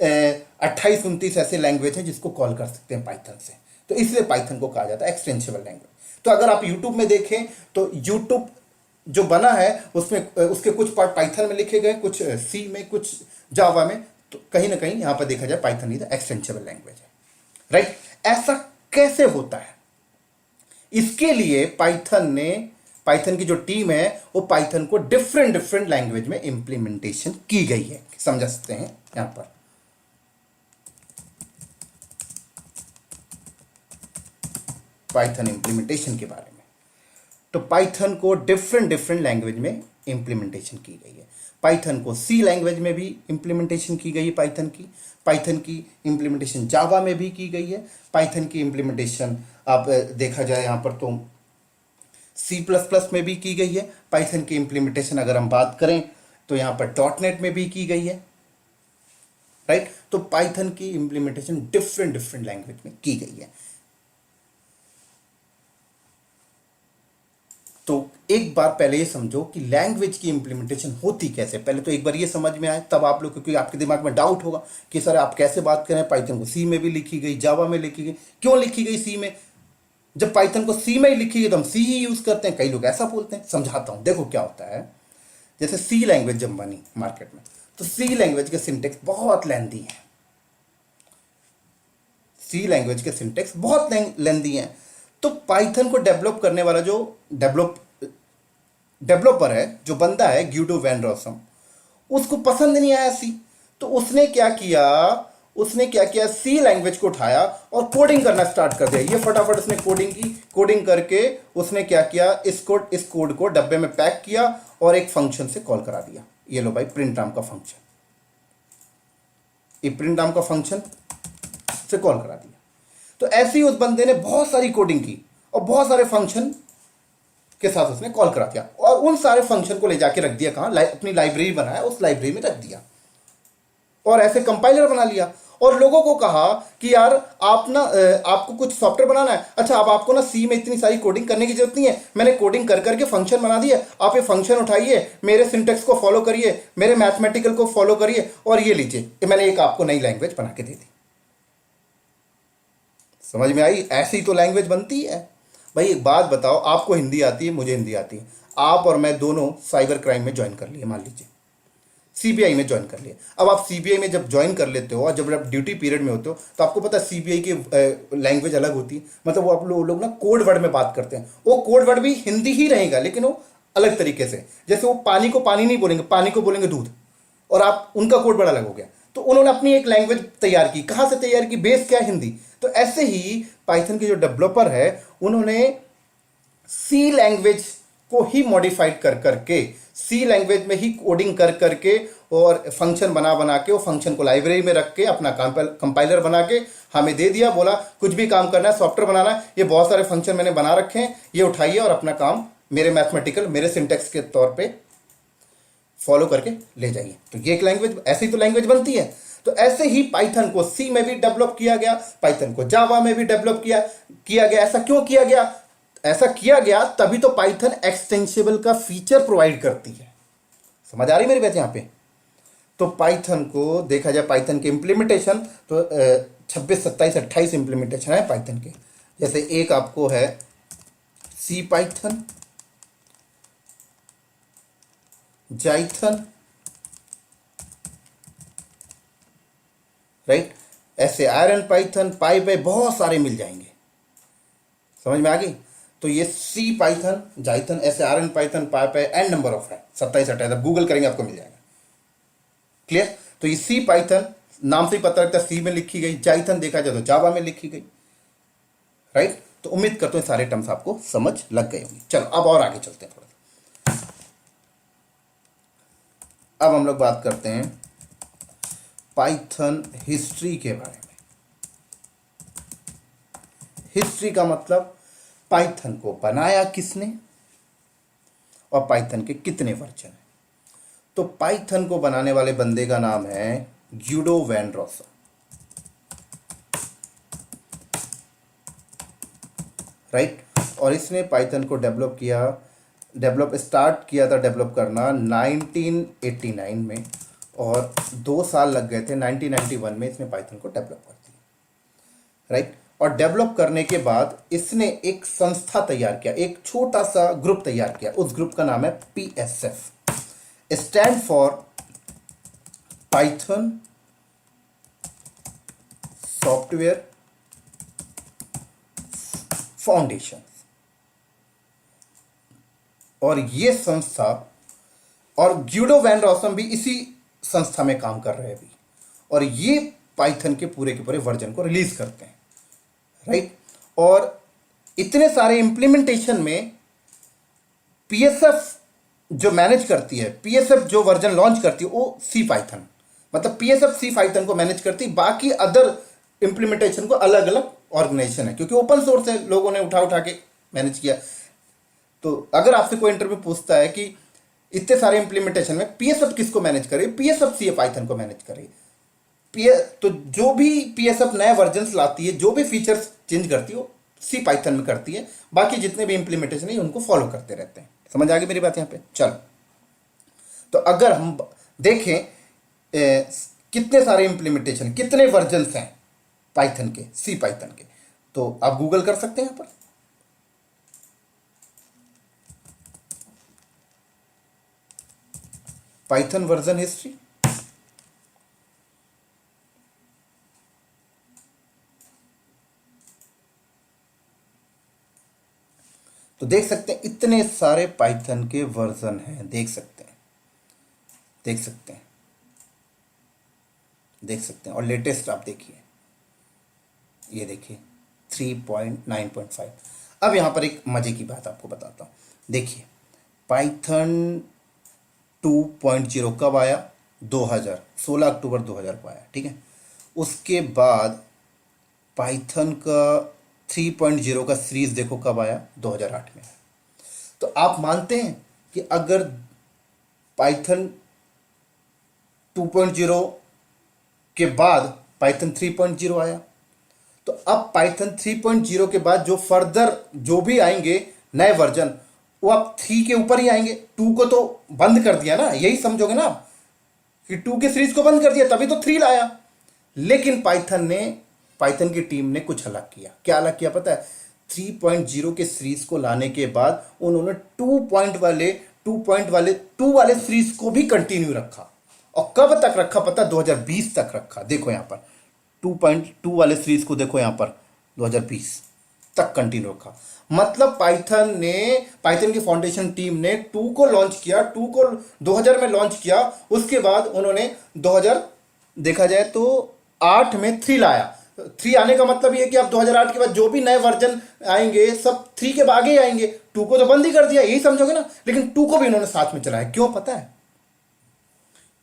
28-29 ऐसे लैंग्वेज हैं जिसको कॉल कर सकते हैं पाइथन से। तो इसलिए पाइथन को कहा जाता है एक्सटेंसिबल लैंग्वेज। तो अगर आप यूट्यूब में देखें तो यूट्यूब जो बना है उसमें उसके कुछ पार्ट पाइथन में लिखे गए, कुछ सी में, कुछ जावा में। तो कहीं ना कहीं यहां पर देखा जाए पाइथन इज एक्सटेंसिबल लैंग्वेज है, राइट? ऐसा कैसे होता है? इसके लिए पाइथन की जो टीम है वो पाइथन को डिफरेंट डिफरेंट लैंग्वेज में इंप्लीमेंटेशन की गई है। समझ सकते हैं यहां पर पाइथन इंप्लीमेंटेशन के बारे में। तो पाइथन को डिफरेंट डिफरेंट लैंग्वेज में इंप्लीमेंटेशन की गई है। पाइथन को सी लैंग्वेज में भी इंप्लीमेंटेशन की गई है, पाइथन की इंप्लीमेंटेशन जावा में भी की गई है। पाइथन की इंप्लीमेंटेशन आप देखा जाए यहाँ पर तो C++ में भी की गई है। पाइथन की इंप्लीमेंटेशन अगर हम बात करें तो यहाँ पर .NET में भी की गई है, राइट? तो पाइथन की इंप्लीमेंटेशन डिफरेंट डिफरेंट लैंग्वेज में की गई है। तो एक बार पहले ये समझो कि लैंग्वेज की इंप्लीमेंटेशन होती कैसे। पहले तो एक बार ये समझ में आए, तब आप लोग, क्योंकि आपके दिमाग में डाउट होगा कि सर आप कैसे बात करें, पाइथन को सी में भी लिखी गई, जावा में लिखी गई, क्यों लिखी गई सी में? जब पाइथन को सी में ही लिखी गई तो हम सी ही यूज करते हैं। कई लोग ऐसा बोलते हैं, समझाता हूं। देखो क्या होता है, जैसे सी लैंग्वेज जब बनी मार्केट में, तो सी लैंग्वेज के सिंटेक्स बहुत लेंथी है। सी लैंग्वेज के सिंटेक्स बहुत लेंथी हैं। तो पाइथन को डेवलप करने वाला जो डेवलपर है, जो बंदा है ग्यूडो वैन रॉसम, उसको पसंद नहीं आया सी। तो उसने क्या किया, सी लैंग्वेज को उठाया और कोडिंग करना स्टार्ट कर दिया। ये फटाफट उसने कोडिंग की, कोडिंग करके उसने क्या किया, इस कोड को डब्बे में पैक किया और एक फंक्शन से कॉल करा दिया। ये लो भाई, प्रिंट नाम का फंक्शन, ये प्रिंट नाम का फंक्शन से कॉल करा दिया। तो ऐसे ही उस बंदे ने बहुत सारी कोडिंग की और बहुत सारे फंक्शन के साथ उसने कॉल करा दिया, और उन सारे फंक्शन को ले जाके रख दिया कहां, अपनी लाइब्रेरी बनाया, उस लाइब्रेरी में रख दिया और ऐसे कंपाइलर बना लिया। और लोगों को कहा कि यार आप ना आपको कुछ सॉफ्टवेयर बनाना है, अच्छा अब आपको ना सी में इतनी सारी कोडिंग करने की जरूरत नहीं है, मैंने कोडिंग कर करके फंक्शन बना दिए, आप ये फंक्शन उठाइए, मेरे सिंटेक्स को फॉलो करिए, मेरे मैथमेटिकल को फॉलो करिए, और ये लीजिए मैंने एक आपको नई लैंग्वेज बना के दे दी। समझ में आई? ऐसी ही तो लैंग्वेज बनती है भाई। एक बात बताओ, आपको हिंदी आती है, मुझे हिंदी आती है, आप और मैं दोनों साइबर क्राइम में ज्वाइन कर लिए, मान लीजिए सीबीआई में ज्वाइन कर लिए। अब आप सीबीआई में जब ज्वाइन कर लेते हो और जब आप ड्यूटी पीरियड में होते हो, तो आपको पता है सीबीआई की लैंग्वेज अलग होती है। मतलब वो आप लोग ना कोड वर्ड में बात करते हैं, वो कोड वर्ड भी हिंदी ही रहेगा, लेकिन वो अलग तरीके से। जैसे वो पानी को पानी नहीं बोलेंगे, पानी को बोलेंगे दूध, और आप उनका कोड वर्ड अलग हो गया। तो उन्होंने अपनी एक लैंग्वेज तैयार की। कहां से तैयार की? बेस क्या है? हिंदी। तो ऐसे ही पाइथन के जो डेवलपर है, उन्होंने सी लैंग्वेज को ही मॉडिफाइड कर करके, सी लैंग्वेज में ही कोडिंग कर करके और फंक्शन बना के, वो फंक्शन को लाइब्रेरी में रख के अपना कंपाइलर बना के हमें दे दिया। बोला कुछ भी काम करना है, सॉफ्टवेयर बनाना है, ये बहुत सारे फंक्शन मैंने बना रखे हैं, ये उठाइए और अपना काम मेरे मैथमेटिकल, मेरे सिंटेक्स के तौर पे फॉलो करके ले जाइए। तो ये एक लैंग्वेज, ऐसी तो लैंग्वेज बनती है। तो ऐसे ही पाइथन को सी में भी डेवलप किया गया, पाइथन को जावा में भी डेवलप किया गया। ऐसा क्यों किया गया? ऐसा किया गया तभी तो पाइथन एक्सटेंसिबल का फीचर प्रोवाइड करती है। समझ आ रही मेरी बात यहां पे? तो पाइथन को देखा जाए, पाइथन के इंप्लीमेंटेशन तो 26, 27, 28 इंप्लीमेंटेशन है पाइथन के। जैसे एक आपको है सी पाइथन, जाइथन, राइट, ऐसे आयरन पाइथन, पाई बहुत सारे मिल जाएंगे। समझ में आ गई? तो ये सी पाइथन, जाइथन, ऐसे iron Python, pi and number of है, 27, 28, आप गूगल करेंगे आपको मिल जाएगा। क्लियर? तो ये सी पाइथन नाम से ही पता लगता है सी में लिखी गई, जाइथन देखा जाए तो जावा में लिखी गई, राइट। तो उम्मीद करता हूं सारे टर्म्स आपको समझ लग गए होंगे। चलो अब और आगे चलते हैं थोड़ा। अब हम लोग बात करते हैं पाइथन हिस्ट्री के बारे में। हिस्ट्री का मतलब पाइथन को बनाया किसने और पाइथन के कितने वर्जन हैं। तो पाइथन को बनाने वाले बंदे का नाम है ग्यूडो वैन रॉसम, राइट। और इसने पाइथन को स्टार्ट किया था डेवलप करना 1989 में, और 2 साल लग गए थे। 1991 में इसने पाइथन को डेवलप कर दिया, राइट। और डेवलप करने के बाद इसने एक संस्था तैयार किया, एक छोटा सा ग्रुप तैयार किया। उस ग्रुप का नाम है PSF, stand for Python software foundation. और ये संस्था, और ग्यूडो वैन रॉसम भी इसी संस्था में काम कर रहे हैं अभी, और ये पाइथन के पूरे वर्जन को रिलीज करते हैं, राइट। और इतने सारे इंप्लीमेंटेशन में PSF जो मैनेज करती है, PSF जो वर्जन लॉन्च करती है, वो सी पाइथन, मतलब PSF सी पाइथन को मैनेज करती है। बाकी अदर इंप्लीमेंटेशन को अलग अलग ऑर्गेनाइजेशन है, क्योंकि ओपन सोर्स है, लोगों ने उठा के मैनेज किया। तो अगर आपसे कोई इंटरव्यू पूछता है कि इतने सारे इंप्लीमेंटेशन में PSF किसको मैनेज करे, PSF सी पाइथन को मैनेज करे। तो जो भी PSF नए वर्जन लाती है, जो भी फीचर्स चेंज करती है, सी पाइथन में करती है, बाकी जितने भी इंप्लीमेंटेशन है उनको फॉलो करते रहते हैं। समझ आ गई मेरी बात यहाँ पे? चलो, तो अगर हम देखें कितने सारे इंप्लीमेंटेशन, कितने वर्जन्स हैं पाइथन के, सी पाइथन के, तो आप गूगल कर सकते हैं यहाँ पर। पाइथन वर्जन हिस्ट्री, तो देख सकते हैं इतने सारे पाइथन के वर्जन हैं, देख सकते हैं, देख सकते हैं, देख सकते हैं। और लेटेस्ट आप देखिए, ये देखिए 3.9.5। अब यहाँ पर एक मजे की बात आपको बताता हूँ। देखिए पाइथन 2.0 कब आया? 2000, 16 अक्टूबर 2000 को आया, ठीक है। उसके बाद पाइथन का 3.0 का सीरीज देखो कब आया? 2008 में। तो आप मानते हैं कि अगर पाइथन 2.0 के बाद पाइथन 3.0 आया, तो अब पाइथन 3.0 के बाद जो फर्दर जो भी आएंगे नए वर्जन, वो आप 3 के ऊपर ही आएंगे। 2 को तो बंद कर दिया ना, यही समझोगे ना आप कि 2 के सीरीज को बंद कर दिया, तभी तो 3 लाया। लेकिन पाइथन की टीम ने कुछ अलग किया। क्या अलग किया पता है? 3.0 के सीरीज को लाने के बाद उन्होंने 2 वाले सीरीज को भी कंटिन्यू रखा। और कब तक रखा पता? 2020 तक रखा। देखो यहां पर 2.2 वाले सीरीज को देखो यहां पर 2020 तक कंटिन्यू रखा। मतलब पाइथन की फाउंडेशन टीम ने 2 को लॉन्च किया, 2 को 2000 में लॉन्च किया। उसके बाद उन्होंने 2000 देखा जाए तो 8 में 3 लाया। 3 आने का मतलब ये कि अब 2008 के बाद जो भी नए वर्जन आएंगे सब 3 के आगे ही आएंगे। 2 को तो बंद ही कर दिया, यही समझोगे ना। लेकिन 2 को भी इन्होंने साथ में चलाया। क्यों पता है?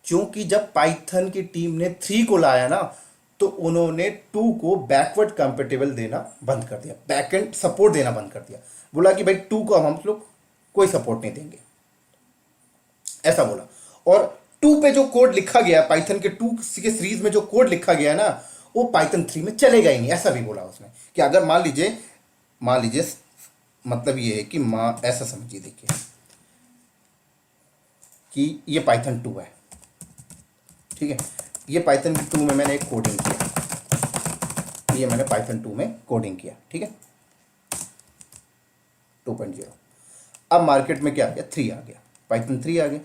क्योंकि जब पाइथन की टीम ने 3 को लाया ना, तो उन्होंने 2 को बैकवर्ड कंपेटेबल देना बंद कर दिया, बैकएंड सपोर्ट देना बंद कर दिया। बोला कि भाई 2 को हम लोग कोई सपोर्ट नहीं देंगे, ऐसा बोला। और 2 पे जो कोड लिखा गया पाइथन के 2 के सीरीज में, जो कोड लिखा गया ना, वो पाइथन 3 में चलेगा ही नहीं, ऐसा भी बोला उसने। कि अगर मान लीजिए मतलब ये है कि ऐसा समझिए, देखिए कि ये पाइथन 2 है, ठीक है। ये पाइथन 2 में मैंने एक कोडिंग किया, ये मैंने पाइथन 2 में कोडिंग किया, ठीक है, 2.0। अब मार्केट में क्या आ गया? 3 आ गया, पाइथन 3 आ गया।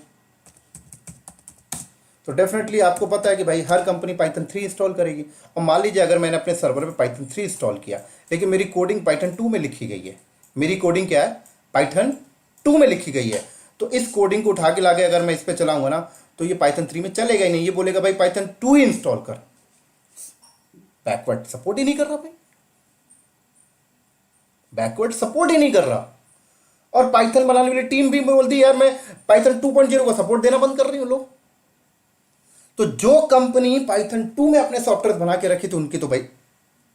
तो डेफिनेटली आपको पता है कि भाई हर कंपनी पाइथन 3 इंस्टॉल करेगी। और मान लीजिए अगर मैंने अपने सर्वर पे पाइथन 3 इंस्टॉल किया, लेकिन मेरी कोडिंग पाइथन 2 में लिखी गई है। मेरी कोडिंग क्या है? पाइथन 2 में लिखी गई है। तो इस कोडिंग को उठा के लाके अगर मैं इस पर चलाऊंगा ना, तो ये पाइथन 3 में चलेगा ही नहीं। ये बोलेगा भाई पाइथन 2 ही इंस्टॉल कर, बैकवर्ड सपोर्ट ही नहीं कर रहा भाई, बैकवर्ड सपोर्ट ही नहीं कर रहा। और पाइथन बनाने वाली टीम भी बोल दी यार मैं पाइथन 2.0 को सपोर्ट देना बंद कर रही हूं लोग। तो जो कंपनी पाइथन 2 में अपने सॉफ्टवेयर बना के रखी थी, उनकी तो भाई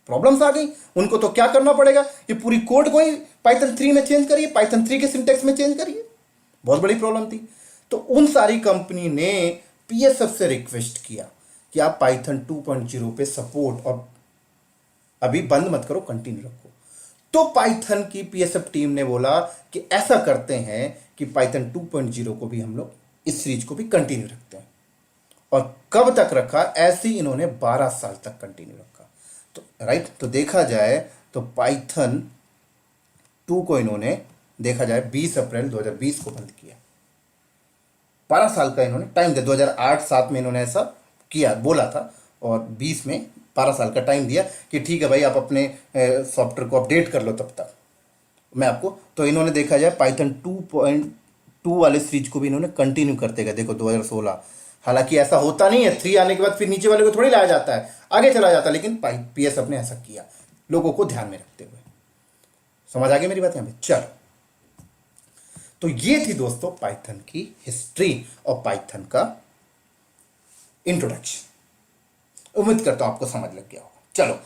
प्रॉब्लम्स आ गई। उनको तो क्या करना पड़ेगा? ये पूरी कोड को ही पाइथन 3 में चेंज करिए, पाइथन 3 के सिंटेक्स में चेंज करिए। बहुत बड़ी प्रॉब्लम थी। तो उन सारी कंपनी ने पीएसएफ से रिक्वेस्ट किया कि आप पाइथन 2.0 पे सपोर्ट और अभी बंद मत करो, कंटिन्यू रखो। तो पाइथन की पीएसएफ टीम ने बोला कि ऐसा करते हैं कि पाइथन 2.0 को भी हम लोग इस सीरीज को भी कंटिन्यू रखते हैं। और कब तक रखा? ऐसे ही इन्होंने 12 साल तक कंटिन्यू रखा। तो राइट, तो देखा जाए तो पाइथन 2 को इन्होंने देखा जाए 20 अप्रैल 2020 को बंद किया। 12 साल का इन्होंने टाइम दिया। 2008-7 में इन्होंने ऐसा किया, बोला था, और 20 में 12 साल का टाइम दिया कि ठीक है भाई आप अपने सॉफ्टवेयर को अपडेट कर लो तब तक मैं आपको। तो इन्होंने देखा जाए पाइथन 2.2 वाले सीरीज को भी इन्होंने कंटिन्यू करते गए। देखो 2016, हालांकि ऐसा होता नहीं है, 3 आने के बाद फिर नीचे वाले को थोड़ी लाया जाता है, आगे चला जाता है। लेकिन पीएसएफ ने ऐसा किया लोगों को ध्यान में रखते हुए। समझ आ गई मेरी बात यहाँ पे? चलो, तो ये थी दोस्तों पाइथन की हिस्ट्री और पाइथन का इंट्रोडक्शन। उम्मीद करता हूं आपको समझ लग गया होगा। चलो,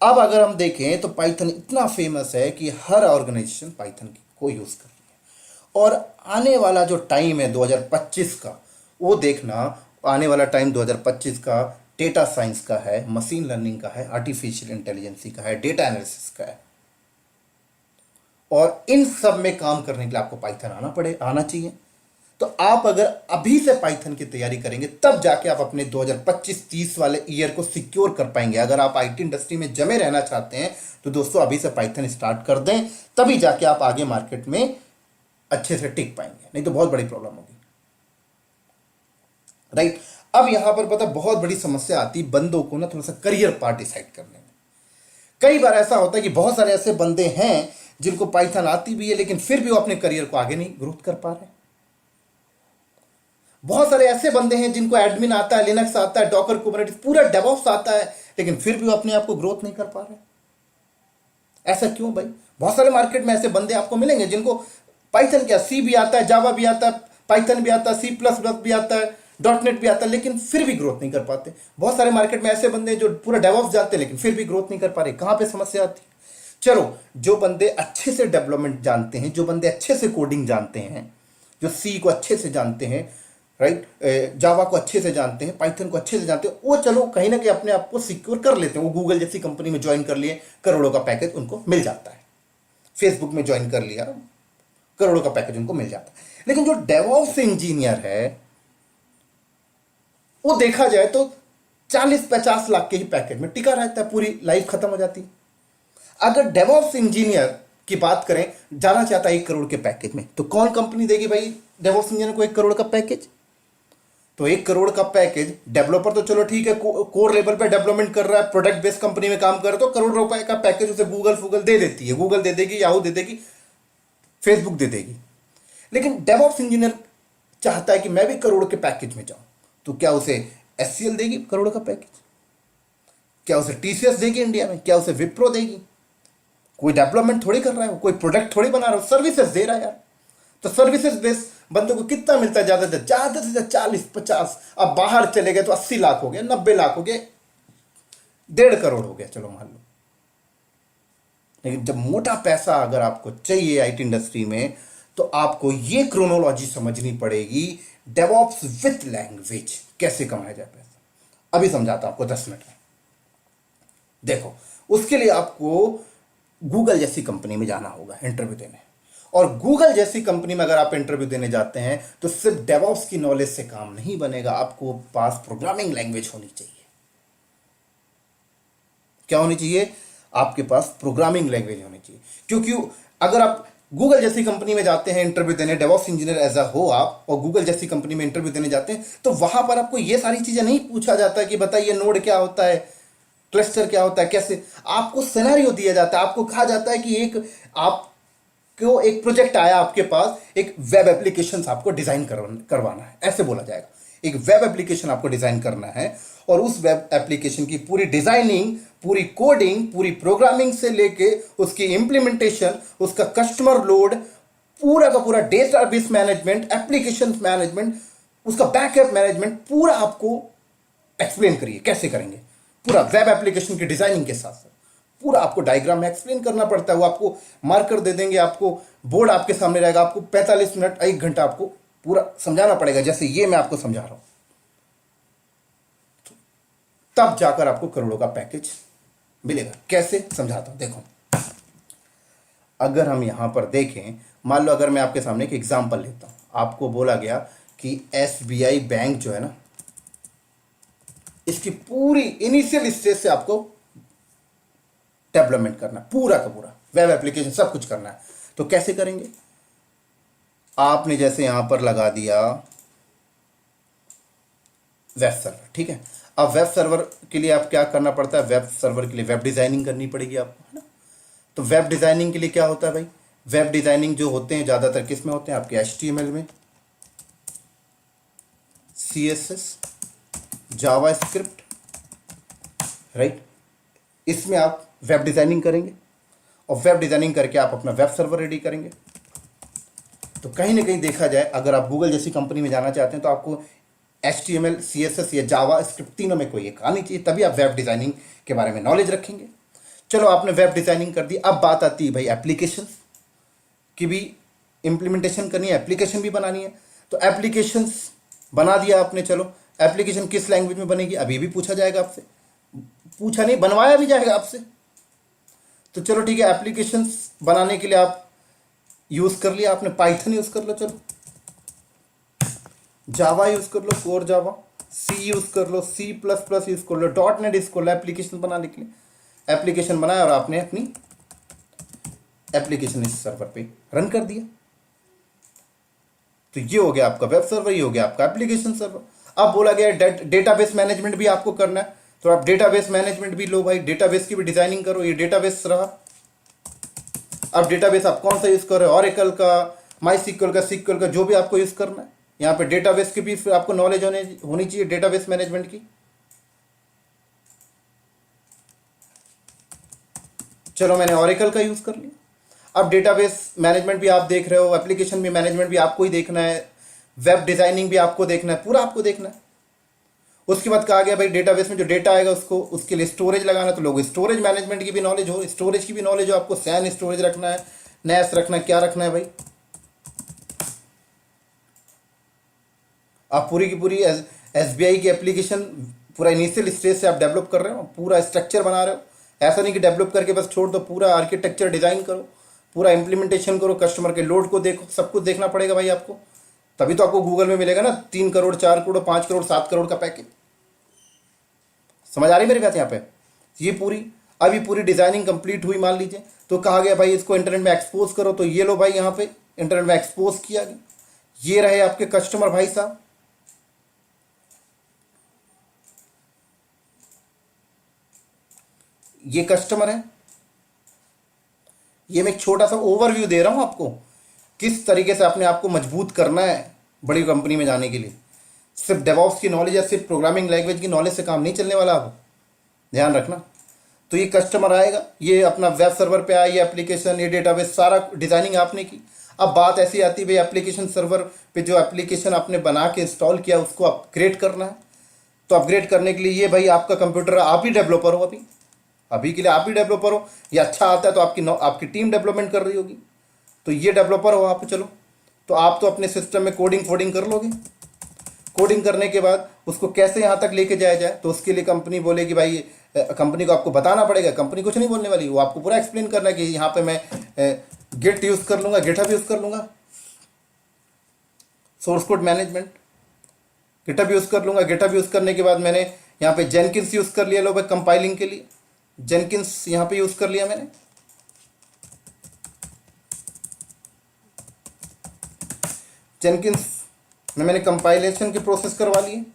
अब अगर हम देखें तो पाइथन इतना फेमस है कि हर ऑर्गेनाइजेशन पाइथन को यूज कर रही है। और आने वाला जो टाइम है 2025 का, वो देखना, आने वाला टाइम 2025 का डेटा साइंस का है, मशीन लर्निंग का है, आर्टिफिशियल इंटेलिजेंसी का है, डेटा एनालिसिस का है। और इन सब में काम करने के लिए आपको पाइथन आना चाहिए। तो आप अगर अभी से पाइथन की तैयारी करेंगे तब जाके आप अपने 2025-30 वाले ईयर को सिक्योर कर पाएंगे। अगर आप आईटी इंडस्ट्री में जमे रहना चाहते हैं तो दोस्तों अभी से पाइथन स्टार्ट कर दें, तभी जाके आप आगे मार्केट में अच्छे से टिक पाएंगे, नहीं तो बहुत बड़ी प्रॉब्लम होगी। राइट। अब यहां पर पता बहुत बड़ी समस्या आती है बंदों को ना थोड़ा सा करियर पार्ट डिसाइड करने में। कई बार ऐसा होता है कि बहुत सारे ऐसे बंदे हैं जिनको पाइथन आती भी है लेकिन फिर भी वो अपने करियर को आगे नहीं ग्रोथ कर पा रहे। बहुत सारे ऐसे बंदे हैं जिनको एडमिन आता है, लिनक्स आता है, डॉकर कुबरनेटिस पूरा डेवऑप्स आता है, लेकिन फिर भी वो अपने आप को ग्रोथ नहीं कर पा रहे। ऐसा क्यों भाई? बहुत सारे मार्केट में ऐसे बंदे आपको मिलेंगे जिनको पाइथन क्या सी भी आता है, जावा भी आता है, पाइथन भी आता है, सी प्लस प्लस भी आता है, डॉटनेट भी आता है, लेकिन फिर भी ग्रोथ नहीं कर पाते। बहुत सारे मार्केट में ऐसे बंदे जो पूरा डेवऑप्स जाते हैं लेकिन फिर भी ग्रोथ नहीं कर पा रहे। कहां पे समस्या आती है? चलो, जो बंदे अच्छे से डेवलपमेंट जानते हैं, जो बंदे अच्छे से कोडिंग जानते हैं, जो सी को अच्छे से जानते हैं, राइट, जावा को अच्छे से जानते हैं, पाइथन को अच्छे से जानते हैं, वो चलो कहीं ना कहीं अपने आप को सिक्योर कर लेते हैं। वो गूगल जैसी कंपनी में ज्वाइन कर लिए, करोड़ों का पैकेज उनको मिल जाता है। फेसबुक में ज्वाइन कर लिया, करोड़ों का पैकेज उनको मिल जाता है। लेकिन जो डेवऑप्स इंजीनियर है वो देखा जाए तो 40-50 लाख के ही पैकेज में टिका रहता है, पूरी लाइफ खत्म हो जाती है। अगर डेवऑप्स इंजीनियर की बात करें, जाना चाहता है 1 करोड़ के पैकेज में, तो कौन कंपनी देगी भाई डेवऑप्स इंजीनियर को 1 करोड़ का पैकेज? तो 1 करोड़ का पैकेज डेवलपर तो चलो ठीक है, कोर लेवल पे डेवलपमेंट कर रहा है, प्रोडक्ट बेस्ड कंपनी में काम कर रहा है, तो करोड़ रुपए का पैकेज उसे गूगल दे देती है, गूगल दे देगी, याहू दे देगी, फेसबुक दे देगी। लेकिन डेवऑप्स इंजीनियर चाहता है कि मैं भी करोड़ के पैकेज में जाऊं, तो क्या उसे एचसीएल देगी करोड़ का पैकेज? क्या उसे टीसीएस देगी इंडिया में? क्या उसे विप्रो देगी? कोई डेवलपमेंट थोड़ी कर रहा है, कोई प्रोडक्ट थोड़ी बना रहा है, सर्विसेज दे रहा है यार। तो सर्विसेज बेस बंदों को कितना मिलता है? ज्यादा से ज्यादा 40-50। अब बाहर चले गए तो 80 लाख हो गए, 90 लाख हो गए, 1.5 करोड़ हो गया, चलो मान लो। लेकिन जब मोटा पैसा अगर आपको चाहिए आईटी इंडस्ट्री में, तो आपको ये क्रोनोलॉजी समझनी पड़ेगी, डेवऑप्स विथ लैंग्वेज कैसे कमाया जाए पैसा। अभी समझाता हूं आपको 10 मिनट में। देखो, उसके लिए आपको गूगल जैसी कंपनी में जाना होगा इंटरव्यू देने। और गूगल जैसी कंपनी में अगर आप इंटरव्यू देने जाते हैं तो सिर्फ डेवऑप्स की नॉलेज से काम नहीं बनेगा, आपको पास प्रोग्रामिंग लैंग्वेज होनी चाहिए। क्या होनी चाहिए? आपके पास प्रोग्रामिंग लैंग्वेज होनी चाहिए। क्योंकि अगर आप गूगल जैसी कंपनी में जाते हैं इंटरव्यू देने, डेवऑप्स इंजीनियर एज अ हो आप, और गूगल जैसी कंपनी में इंटरव्यू देने जाते हैं, तो वहां पर आपको ये सारी चीजें नहीं पूछा जाता कि बताइए नोड क्या होता है, क्लस्टर क्या होता है, कैसे। आपको सिनेरियो दिया जाता है, आपको कहा जाता है कि आपको एक प्रोजेक्ट आया आपके पास, एक वेब एप्लीकेशन आपको डिजाइन करवाना है, ऐसे बोला जाएगा। एक वेब एप्लीकेशन आपको डिजाइन करना है, और उस वेब एप्लीकेशन की पूरी डिजाइनिंग, पूरी कोडिंग, पूरी प्रोग्रामिंग से लेके उसकी इंप्लीमेंटेशन, उसका कस्टमर लोड, पूरा का पूरा डेटाबेस मैनेजमेंट, एप्लीकेशन मैनेजमेंट, उसका बैकअप मैनेजमेंट, पूरा आपको एक्सप्लेन करिए कैसे करेंगे। पूरा वेब एप्लीकेशन की डिजाइनिंग के साथ साथ पूरा आपको डायग्राम में एक्सप्लेन करना पड़ता है। वो आपको मार्कर दे देंगे, आपको बोर्ड आपके सामने रहेगा, आपको 45 मिनट 1 घंटा आपको पूरा समझाना पड़ेगा, जैसे ये मैं आपको समझा रहा हूं। तब जाकर आपको करोड़ों का पैकेज मिलेगा। कैसे समझाता हूं, देखो। अगर हम यहां पर देखें, मान लो अगर मैं आपके सामने एक एग्जांपल लेता हूं, आपको बोला गया कि एसबीआई बैंक जो है ना, इसकी पूरी इनिशियल स्टेज से आपको डेवलपमेंट करना, पूरा का पूरा वेब एप्लीकेशन सब कुछ करना है। तो कैसे करेंगे? आपने जैसे यहां पर लगा दिया वेब सर्वर, ठीक है। अब वेब सर्वर के लिए आप क्या करना पड़ता है? वेब सर्वर के लिए वेब डिजाइनिंग करनी पड़ेगी आपको, है ना। तो वेब डिजाइनिंग के लिए क्या होता है भाई? वेब डिजाइनिंग जो होते हैं ज्यादातर किस में होते हैं? आपके HTML में, CSS, जावास्क्रिप्ट, राइट। इसमें आप वेब डिजाइनिंग करेंगे, और वेब डिजाइनिंग करके आप अपना वेब सर्वर रेडी करेंगे। तो कहीं ना कहीं देखा जाए, अगर आप गूगल जैसी कंपनी में जाना चाहते हैं तो आपको HTML, CSS या जावास्क्रिप्ट तीनों में कोई एक आनी चाहिए, तभी आप वेब डिजाइनिंग के बारे में नॉलेज रखेंगे। चलो, आपने वेब डिजाइनिंग कर दी, अब बात आती है भाई एप्लीकेशन की भी इम्प्लीमेंटेशन करनी है, एप्लीकेशन भी बनानी है। तो एप्लीकेशन बना दिया आपने, चलो एप्लीकेशन किस लैंग्वेज में बनेगी अभी भी पूछा जाएगा आपसे, पूछा नहीं बनवाया भी जाएगा आपसे। तो चलो ठीक है, एप्लीकेशन बनाने के लिए आप यूज कर लिया आपने, पाइथन यूज कर लो, चलो जावा यूज कर लो, कोर जावा, सी यूज कर लो, C++ यूज कर लो, .NET यूज कर लो एप्लीकेशन बनाने के लिए। एप्लीकेशन बनाया और आपने अपनी एप्लीकेशन इस सर्वर पे रन कर दिया। तो ये हो गया आपका वेब सर्वर, ये हो गया आपका एप्लीकेशन सर्वर। अब बोला गया डेटाबेस मैनेजमेंट भी आपको करना है, तो आप डेटाबेस मैनेजमेंट भी लो भाई, डेटाबेस की भी डिजाइनिंग करो। ये डेटाबेस रहा। अब डेटाबेस आप कौन सा यूज कर रहे हो, ऑरेकल का, माईसीक्वल का, सीक्वल का, जो भी आपको यूज करना है। यहाँ पे डेटाबेस की भी फिर आपको नॉलेज होनी चाहिए, डेटाबेस मैनेजमेंट की। चलो मैंने ऑरेकल का यूज कर लिया। अब डेटाबेस मैनेजमेंट भी आप देख रहे हो, एप्लीकेशन भी मैनेजमेंट भी आपको ही देखना है, वेब डिजाइनिंग भी आपको देखना है, पूरा आपको देखना है। उसके बाद कहा गया भाई डेटाबेस में जो डेटा आएगा उसको, उसके लिए स्टोरेज लगाना है, तो लोग स्टोरेज मैनेजमेंट की भी नॉलेज हो, स्टोरेज की भी नॉलेज हो आपको, सैन स्टोरेज रखना है, नैस रखना है, क्या रखना है भाई। आप पूरी की पूरी SBI की एप्लीकेशन पूरा इनिशियल स्टेज से आप डेवलप कर रहे हो, पूरा स्ट्रक्चर बना रहे हो। ऐसा नहीं कि डेवलप करके बस छोड़ दो, पूरा आर्किटेक्चर डिजाइन करो, पूरा इंप्लीमेंटेशन करो, कस्टमर के लोड को देखो, सब कुछ देखना पड़ेगा भाई आपको। तभी तो आपको गूगल में मिलेगा ना 3 करोड़, 4 करोड़, 5 करोड़, 7 करोड़ का पैकेज। समझ आ रही मेरी बात यहाँ पे। ये पूरी अभी पूरी डिजाइनिंग कंप्लीट हुई मान लीजिए, तो कहा गया भाई इसको इंटरनेट में एक्सपोज करो, तो ये लो भाई यहाँ पे इंटरनेट में एक्सपोज किया गया। ये रहे आपके कस्टमर भाई साहब। ये कस्टमर है। ये मैं एक छोटा सा ओवरव्यू दे रहा हूं आपको, किस तरीके से अपने आप को मजबूत करना है बड़ी कंपनी में जाने के लिए। सिर्फ डेवऑप्स की नॉलेज या सिर्फ प्रोग्रामिंग लैंग्वेज की नॉलेज से काम नहीं चलने वाला, आप ध्यान रखना। तो ये कस्टमर आएगा, ये अपना वेब सर्वर पे आया, ये एप्लीकेशन, ये डेटाबेस, सारा डिजाइनिंग आपने की। अब बात ऐसी आती है भाई एप्लीकेशन सर्वर पे जो एप्लीकेशन आपने बना के इंस्टॉल किया उसको अपग्रेड करना है। तो अपग्रेड करने के लिए ये भाई आपका कंप्यूटर, आप ही डेवलपर हो, अभी के लिए आप ही डेवलपर हो। ये अच्छा आता है तो आपकी टीम डेवलपमेंट कर रही होगी, तो ये डेवलपर हो आप। चलो तो आप तो अपने सिस्टम में कोडिंग कर लोगे। कोडिंग करने के बाद उसको कैसे यहाँ तक लेके जाया जाए, तो उसके लिए कंपनी बोलेगी भाई, कंपनी को आपको बताना पड़ेगा। कंपनी कुछ नहीं बोलने वाली, वो आपको पूरा एक्सप्लेन करना है कि यहाँ पे मैं गिट यूज कर लूंगा, गिटहब यूज कर लूंगा, source code management, GitHub use कर लूंगा। गिटहब यूज करने के बाद मैंने यहाँ पे जेनकिंस यूज कर लिया लो भाई कंपाइलिंग के लिए, जेनकिंस यहाँ पे यूज कर लिया मैंने। जेनकिंस में मैंने कंपाइलेशन की प्रोसेस करवा ली है।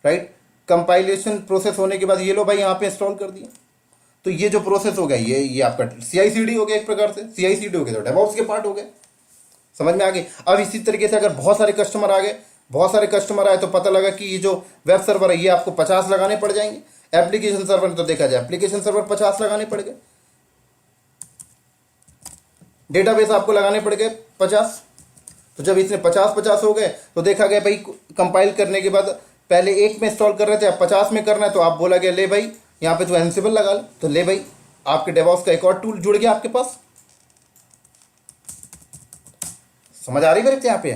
राइट, कंपाइलेशन प्रोसेस होने के बाद ये लो भाई यहाँ पे इंस्टॉल कर दिया। तो ये जो प्रोसेस हो गया ये आपका CI/CD हो गया, एक प्रकार से CI/CD हो गया, तो डेवऑप्स के पार्ट हो गए। समझ में आ गई। अब इसी तरीके से अगर बहुत सारे कस्टमर आ गए, बहुत सारे कस्टमर आए, तो पता लगा कि ये जो वेब सर्वर है ये आपको 50 लगाने पड़ जाएंगे। एप्लीकेशन सर्वर तो देखा जाए एप्लीकेशन सर्वर 50 लगाने पड़ गए, डेटाबेस आपको लगाने पड़ गए 50। तो जब इसने 50 हो गए तो देखा गया भाई कंपाइल करने के बाद पहले एक में इंस्टॉल कर रहे थे, अब 50 में करना है, तो आप बोला गया ले भाई यहाँ पे तो एंसिबल लगा ले, तो ले भाई आपके डेवऑप्स का एक और टूल जुड़ गया आपके पास। समझ आ रही मेरे यहाँ पे।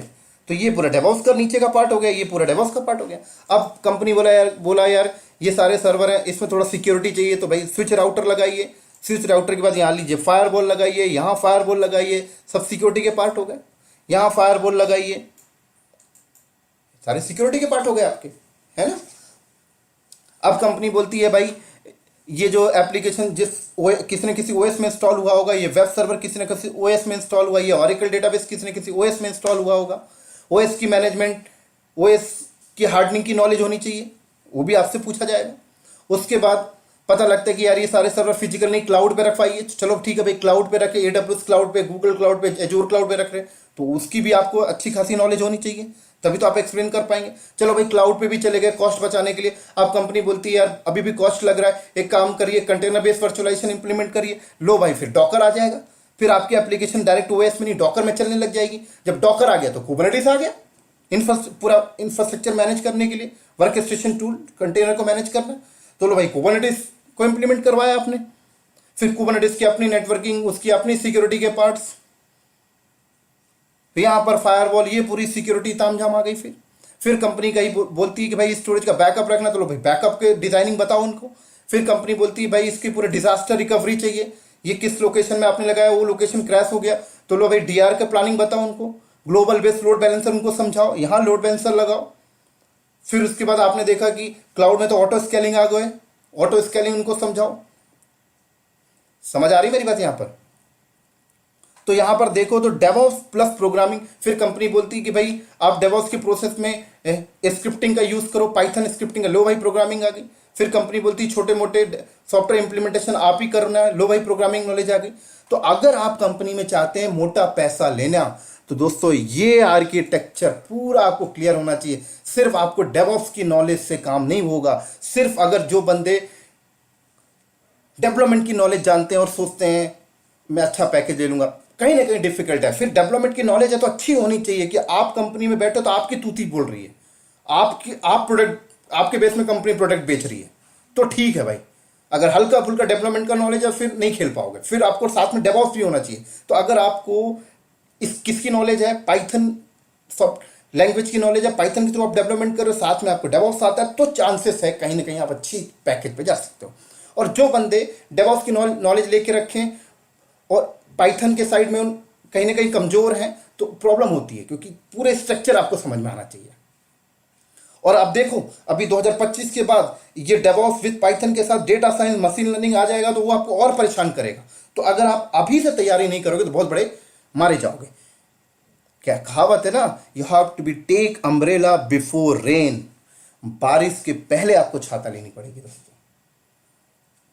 तो ये पूरा डेवऑप्स का नीचे का पार्ट हो गया, ये पूरा डेवऑप्स का पार्ट हो गया। अब कंपनी बोला यार ये सारे सर्वर हैं, इसमें थोड़ा सिक्योरिटी चाहिए, तो भाई स्विच राउटर लगाइए। स्विच राउटर के बाद यहाँ लीजिए फायरवॉल लगाइए, यहाँ फायरवॉल लगाइए, सब सिक्योरिटी के पार्ट हो गए। यहाँ फायरवॉल लगाइए, सारे सिक्योरिटी के पार्ट हो गए आपके, है ना। अब कंपनी बोलती है भाई ये जो एप्लीकेशन किसी न किसी OS में इंस्टॉल हुआ होगा, ये वेब सर्वर किसी न किसी OS में इंस्टॉल हुआ, ये ऑरेकल डेटाबेस किसी न किसी OS में इंस्टॉल हुआ होगा। OS की मैनेजमेंट, OS की हार्डनिंग की नॉलेज होनी चाहिए, वो भी आपसे पूछा जाएगा। उसके बाद पता लगता है कि यार ये सारे सर्वर फिजिकल नहीं क्लाउड पे रखवाइए, चलो ठीक है भाई क्लाउड पे रखे, AWS क्लाउड पे, गूगल क्लाउड पे, एजूर क्लाउड पे रख रहे, तो उसकी भी आपको अच्छी खासी नॉलेज होनी चाहिए, तभी तो आप एक्सप्लेन कर पाएंगे। चलो भाई क्लाउड पे भी चले गए कॉस्ट बचाने के लिए। अब कंपनी बोलती है यार अभी भी कॉस्ट लग रहा है, एक काम करिए कंटेनर बेस्ड वर्चुअलाइजेशन इंप्लीमेंट करिए। लो भाई फिर डॉकर आ जाएगा, फिर आपकी एप्लीकेशन डायरेक्ट OS में नहीं डॉकर में चलने लग जाएगी। जब डॉकर आ गया तो कुबरनेटिस आ गया, पूरा इंफ्रास्ट्रक्चर मैनेज करने के लिए, वर्क स्टेशन टूल कंटेनर को मैनेज करना। तो लो भाई कुबरनेटिस को इंप्लीमेंट करवाया आपने, फिर कुबरनेटिस की अपनी नेटवर्किंग, उसकी अपनी सिक्योरिटी के पार्ट्स, यहां पर फायरवॉल, ये पूरी सिक्योरिटी तामझाम आ गई। फिर कंपनी का ही बोलती है कि भाई स्टोरेज का बैकअप रखना, तो लो भाई बैकअप के डिजाइनिंग बताओ उनको। फिर कंपनी बोलती है भाई इसकी पूरे डिजास्टर रिकवरी चाहिए, ये किस लोकेशन में आपने लगाया, वो लोकेशन क्रैश हो गया, तो लो भाई डीआर का प्लानिंग बताओ उनको, ग्लोबल बेस्ड लोड बैलेंसर उनको समझाओ, यहाँ लोड बैलेंसर लगाओ। फिर उसके बाद आपने देखा कि क्लाउड में तो ऑटो स्केलिंग आ गए, ऑटो स्केलिंग उनको समझाओ। समझ आ रही मेरी बात यहां पर? तो यहां पर देखो तो डेवॉप्स प्लस प्रोग्रामिंग, फिर कंपनी बोलती है कि भाई आप डेवॉप्स की प्रोसेस में स्क्रिप्टिंग का यूज करो, पाइथन स्क्रिप्टिंग का, लो भाई प्रोग्रामिंग आ गई। फिर कंपनी बोलती है छोटे मोटे सॉफ्टवेयर इंप्लीमेंटेशन आप ही करना है, लो भाई प्रोग्रामिंग नॉलेज आ गई। तो अगर आप कंपनी में चाहते हैं मोटा पैसा लेना, तो दोस्तों ये आर्किटेक्चर पूरा आपको क्लियर होना चाहिए। सिर्फ आपको डेवॉप्स की नॉलेज से काम नहीं होगा। सिर्फ अगर जो बंदे डेवलपमेंट की नॉलेज जानते हैं और सोचते हैं मैं अच्छा पैकेज ले लूंगा, कहीं ना कहीं डिफिकल्ट है। फिर डेवलपमेंट की नॉलेज है तो अच्छी होनी चाहिए कि आप कंपनी में बैठे तो आपकी तूती बोल रही है, आप प्रोडक्ट, आपके बेस में कंपनी प्रोडक्ट बेच रही है, तो ठीक है भाई। अगर हल्का फुल्का डेवलपमेंट का नॉलेज है फिर नहीं खेल पाओगे। फिर आपको साथ में डेवॉप्स भी होना चाहिए। तो अगर आपको इस किसकी नॉलेज है, पाइथन सॉफ्ट लैंग्वेज की नॉलेज है, पाइथन की थ्रू आप डेवलपमेंट कर रहे हो, साथ में आपको डेवॉप्स आता है, तो चांसेस है कहीं ना कहीं आप अच्छी पैकेज पे जा सकते हो। और जो बंदे डेवॉप्स की नॉलेज लेके रखें और पाइथन के साइड में कहीं ना कहीं कमजोर हैं, तो प्रॉब्लम होती है, क्योंकि पूरे स्ट्रक्चर आपको समझ में आना चाहिए। और अब देखो अभी 2025 के बाद ये डेवॉप्स विद पाइथन के साथ डेटा साइंस मशीन लर्निंग आ जाएगा, तो वो आपको और परेशान करेगा। तो अगर आप अभी से तैयारी नहीं करोगे तो बहुत बड़े मारे जाओगे। क्या कहावत है ना, you have to be take umbrella before rain, बारिश के पहले आपको छाता लेनी पड़ेगी दोस्तों।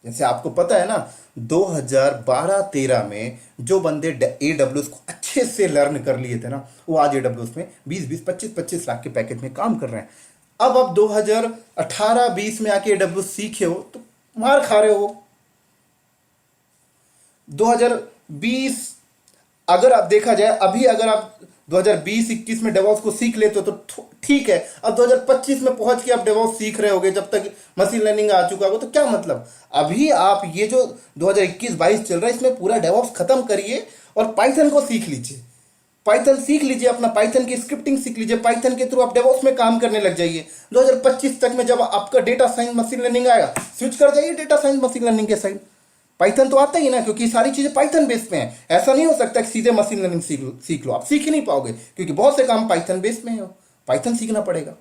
जैसे आपको पता है ना 2012-13 में जो बंदे AWS को अच्छे से लर्न कर लिए थे ना, वो आज AWS में 20-20, 25-25 लाख के पैकेज में काम कर रहे हैं। अब 2018-20 में आके AWS सीखे हो तो मार खा रहे हो। 2020 अगर आप देखा जाए, अभी अगर आप 2020-21 में डेवॉप्स को सीख लेते हो तो ठीक है। अब 2025 में पहुंच के आप डेवॉप्स सीख रहे होगे, जब तक मशीन लर्निंग आ चुका होगा, तो क्या मतलब। अभी आप ये जो 2021-22 चल रहा है इसमें पूरा डेवॉप्स खत्म करिए और पाइथन को सीख लीजिए। पाइथन सीख लीजिए, अपना पाइथन की स्क्रिप्टिंग सीख लीजिए, पाइथन के थ्रू आप डेवॉप्स में काम करने लग जाइए। 2025 तक में जब आपका डेटा साइंस मशीन लर्निंग आएगा, स्विच कर जाइए डेटा साइंस मशीन लर्निंग के साइड। पाइथन तो आता ही ना, क्योंकि सारी चीजें पाइथन बेस पे हैं। ऐसा नहीं हो सकता कि सीधे मशीन लर्निंग सीख लो, आप सीख ही नहीं पाओगे, क्योंकि बहुत से काम पाइथन बेस में है, पाइथन सीखना पड़ेगा।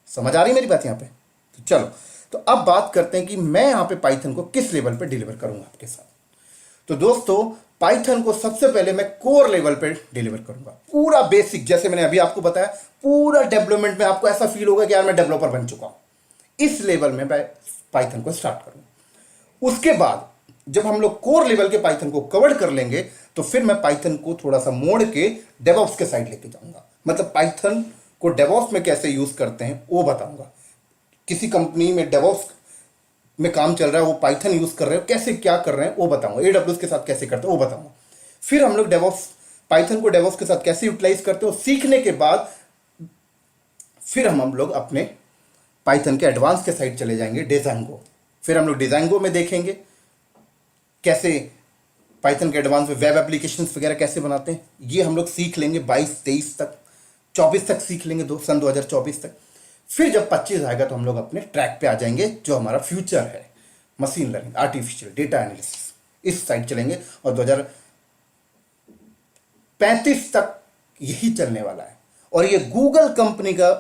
समझ आ रही मेरी बात यहाँ पे? तो चलो, तो अब बात करते हैं कि मैं यहाँ पे पाइथन को किस लेवल पे डिलीवर करूंगा आपके साथ। तो दोस्तों पाइथन को सबसे पहले मैं कोर लेवल पे डिलीवर करूंगा, पूरा बेसिक। जैसे मैंने अभी आपको बताया, पूरा डेवलपमेंट में आपको ऐसा फील होगा कि यार मैं डेवलपर बन चुका हूं। इस लेवल में मैं पाइथन को स्टार्ट करूंगा। उसके बाद जब हम लोग कोर लेवल के पाइथन को कवर कर लेंगे, तो फिर मैं पाइथन को थोड़ा सा मोड़ के डेवॉप्स के साइड लेके जाऊंगा। मतलब पाइथन को डेवॉप्स में कैसे यूज करते हैं वो बताऊंगा। किसी कंपनी में डेवॉप्स में काम चल रहा है, वो पाइथन यूज कर रहे हो, कैसे क्या कर रहे हैं वो बताऊंगा। AWS के साथ कैसे करते हैं वो बताऊंगा। फिर हम लोग डेवॉप्स, पाइथन को डेवॉप्स के साथ कैसे यूटिलाइज करते हो सीखने के बाद, फिर हम लोग अपने पाइथन के एडवांस के साइड चले जाएंगे, डिजाइंगो। फिर हम लोग डिजाइंगो में देखेंगे कैसे पाइथन के एडवांस में वेब एप्लीकेशंस वगैरह कैसे बनाते हैं। ये हम लोग सीख लेंगे 22-23 तक, 24 तक सीख लेंगे, सन 2024 तक। फिर जब 25 आएगा तो हम लोग अपने ट्रैक पे आ जाएंगे, जो हमारा फ्यूचर है, machine learning, artificial data analysis, इस साइड चलेंगे। और 2035 तक यही चलने वाला है। और ये गूगल कंपनी का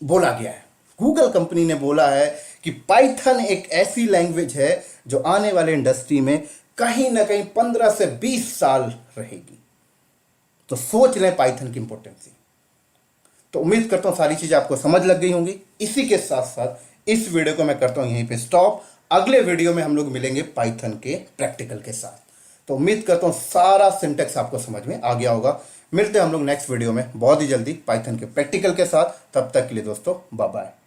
बोला गया है। गूगल कंपनी ने बोला है कि पाइथन एक ऐसी लैंग्वेज है जो आने वाले इंडस्ट्री में कहीं ना कहीं 15 से 20 साल रहेगी। तो सोच लें पाइथन की इंपॉर्टेंस। तो उम्मीद करता हूं सारी चीजें आपको समझ लग गई होंगी। इसी के साथ साथ इस वीडियो को मैं करता हूं यहीं पे स्टॉप। अगले वीडियो में हम लोग मिलेंगे पाइथन के प्रैक्टिकल के साथ। तो उम्मीद करता हूं सारा सिंटेक्स आपको समझ में आ गया होगा। मिलते हैं हम लोग नेक्स्ट वीडियो में बहुत ही जल्दी पाइथन के प्रैक्टिकल के साथ। तब तक के लिए दोस्तों बाय बाय।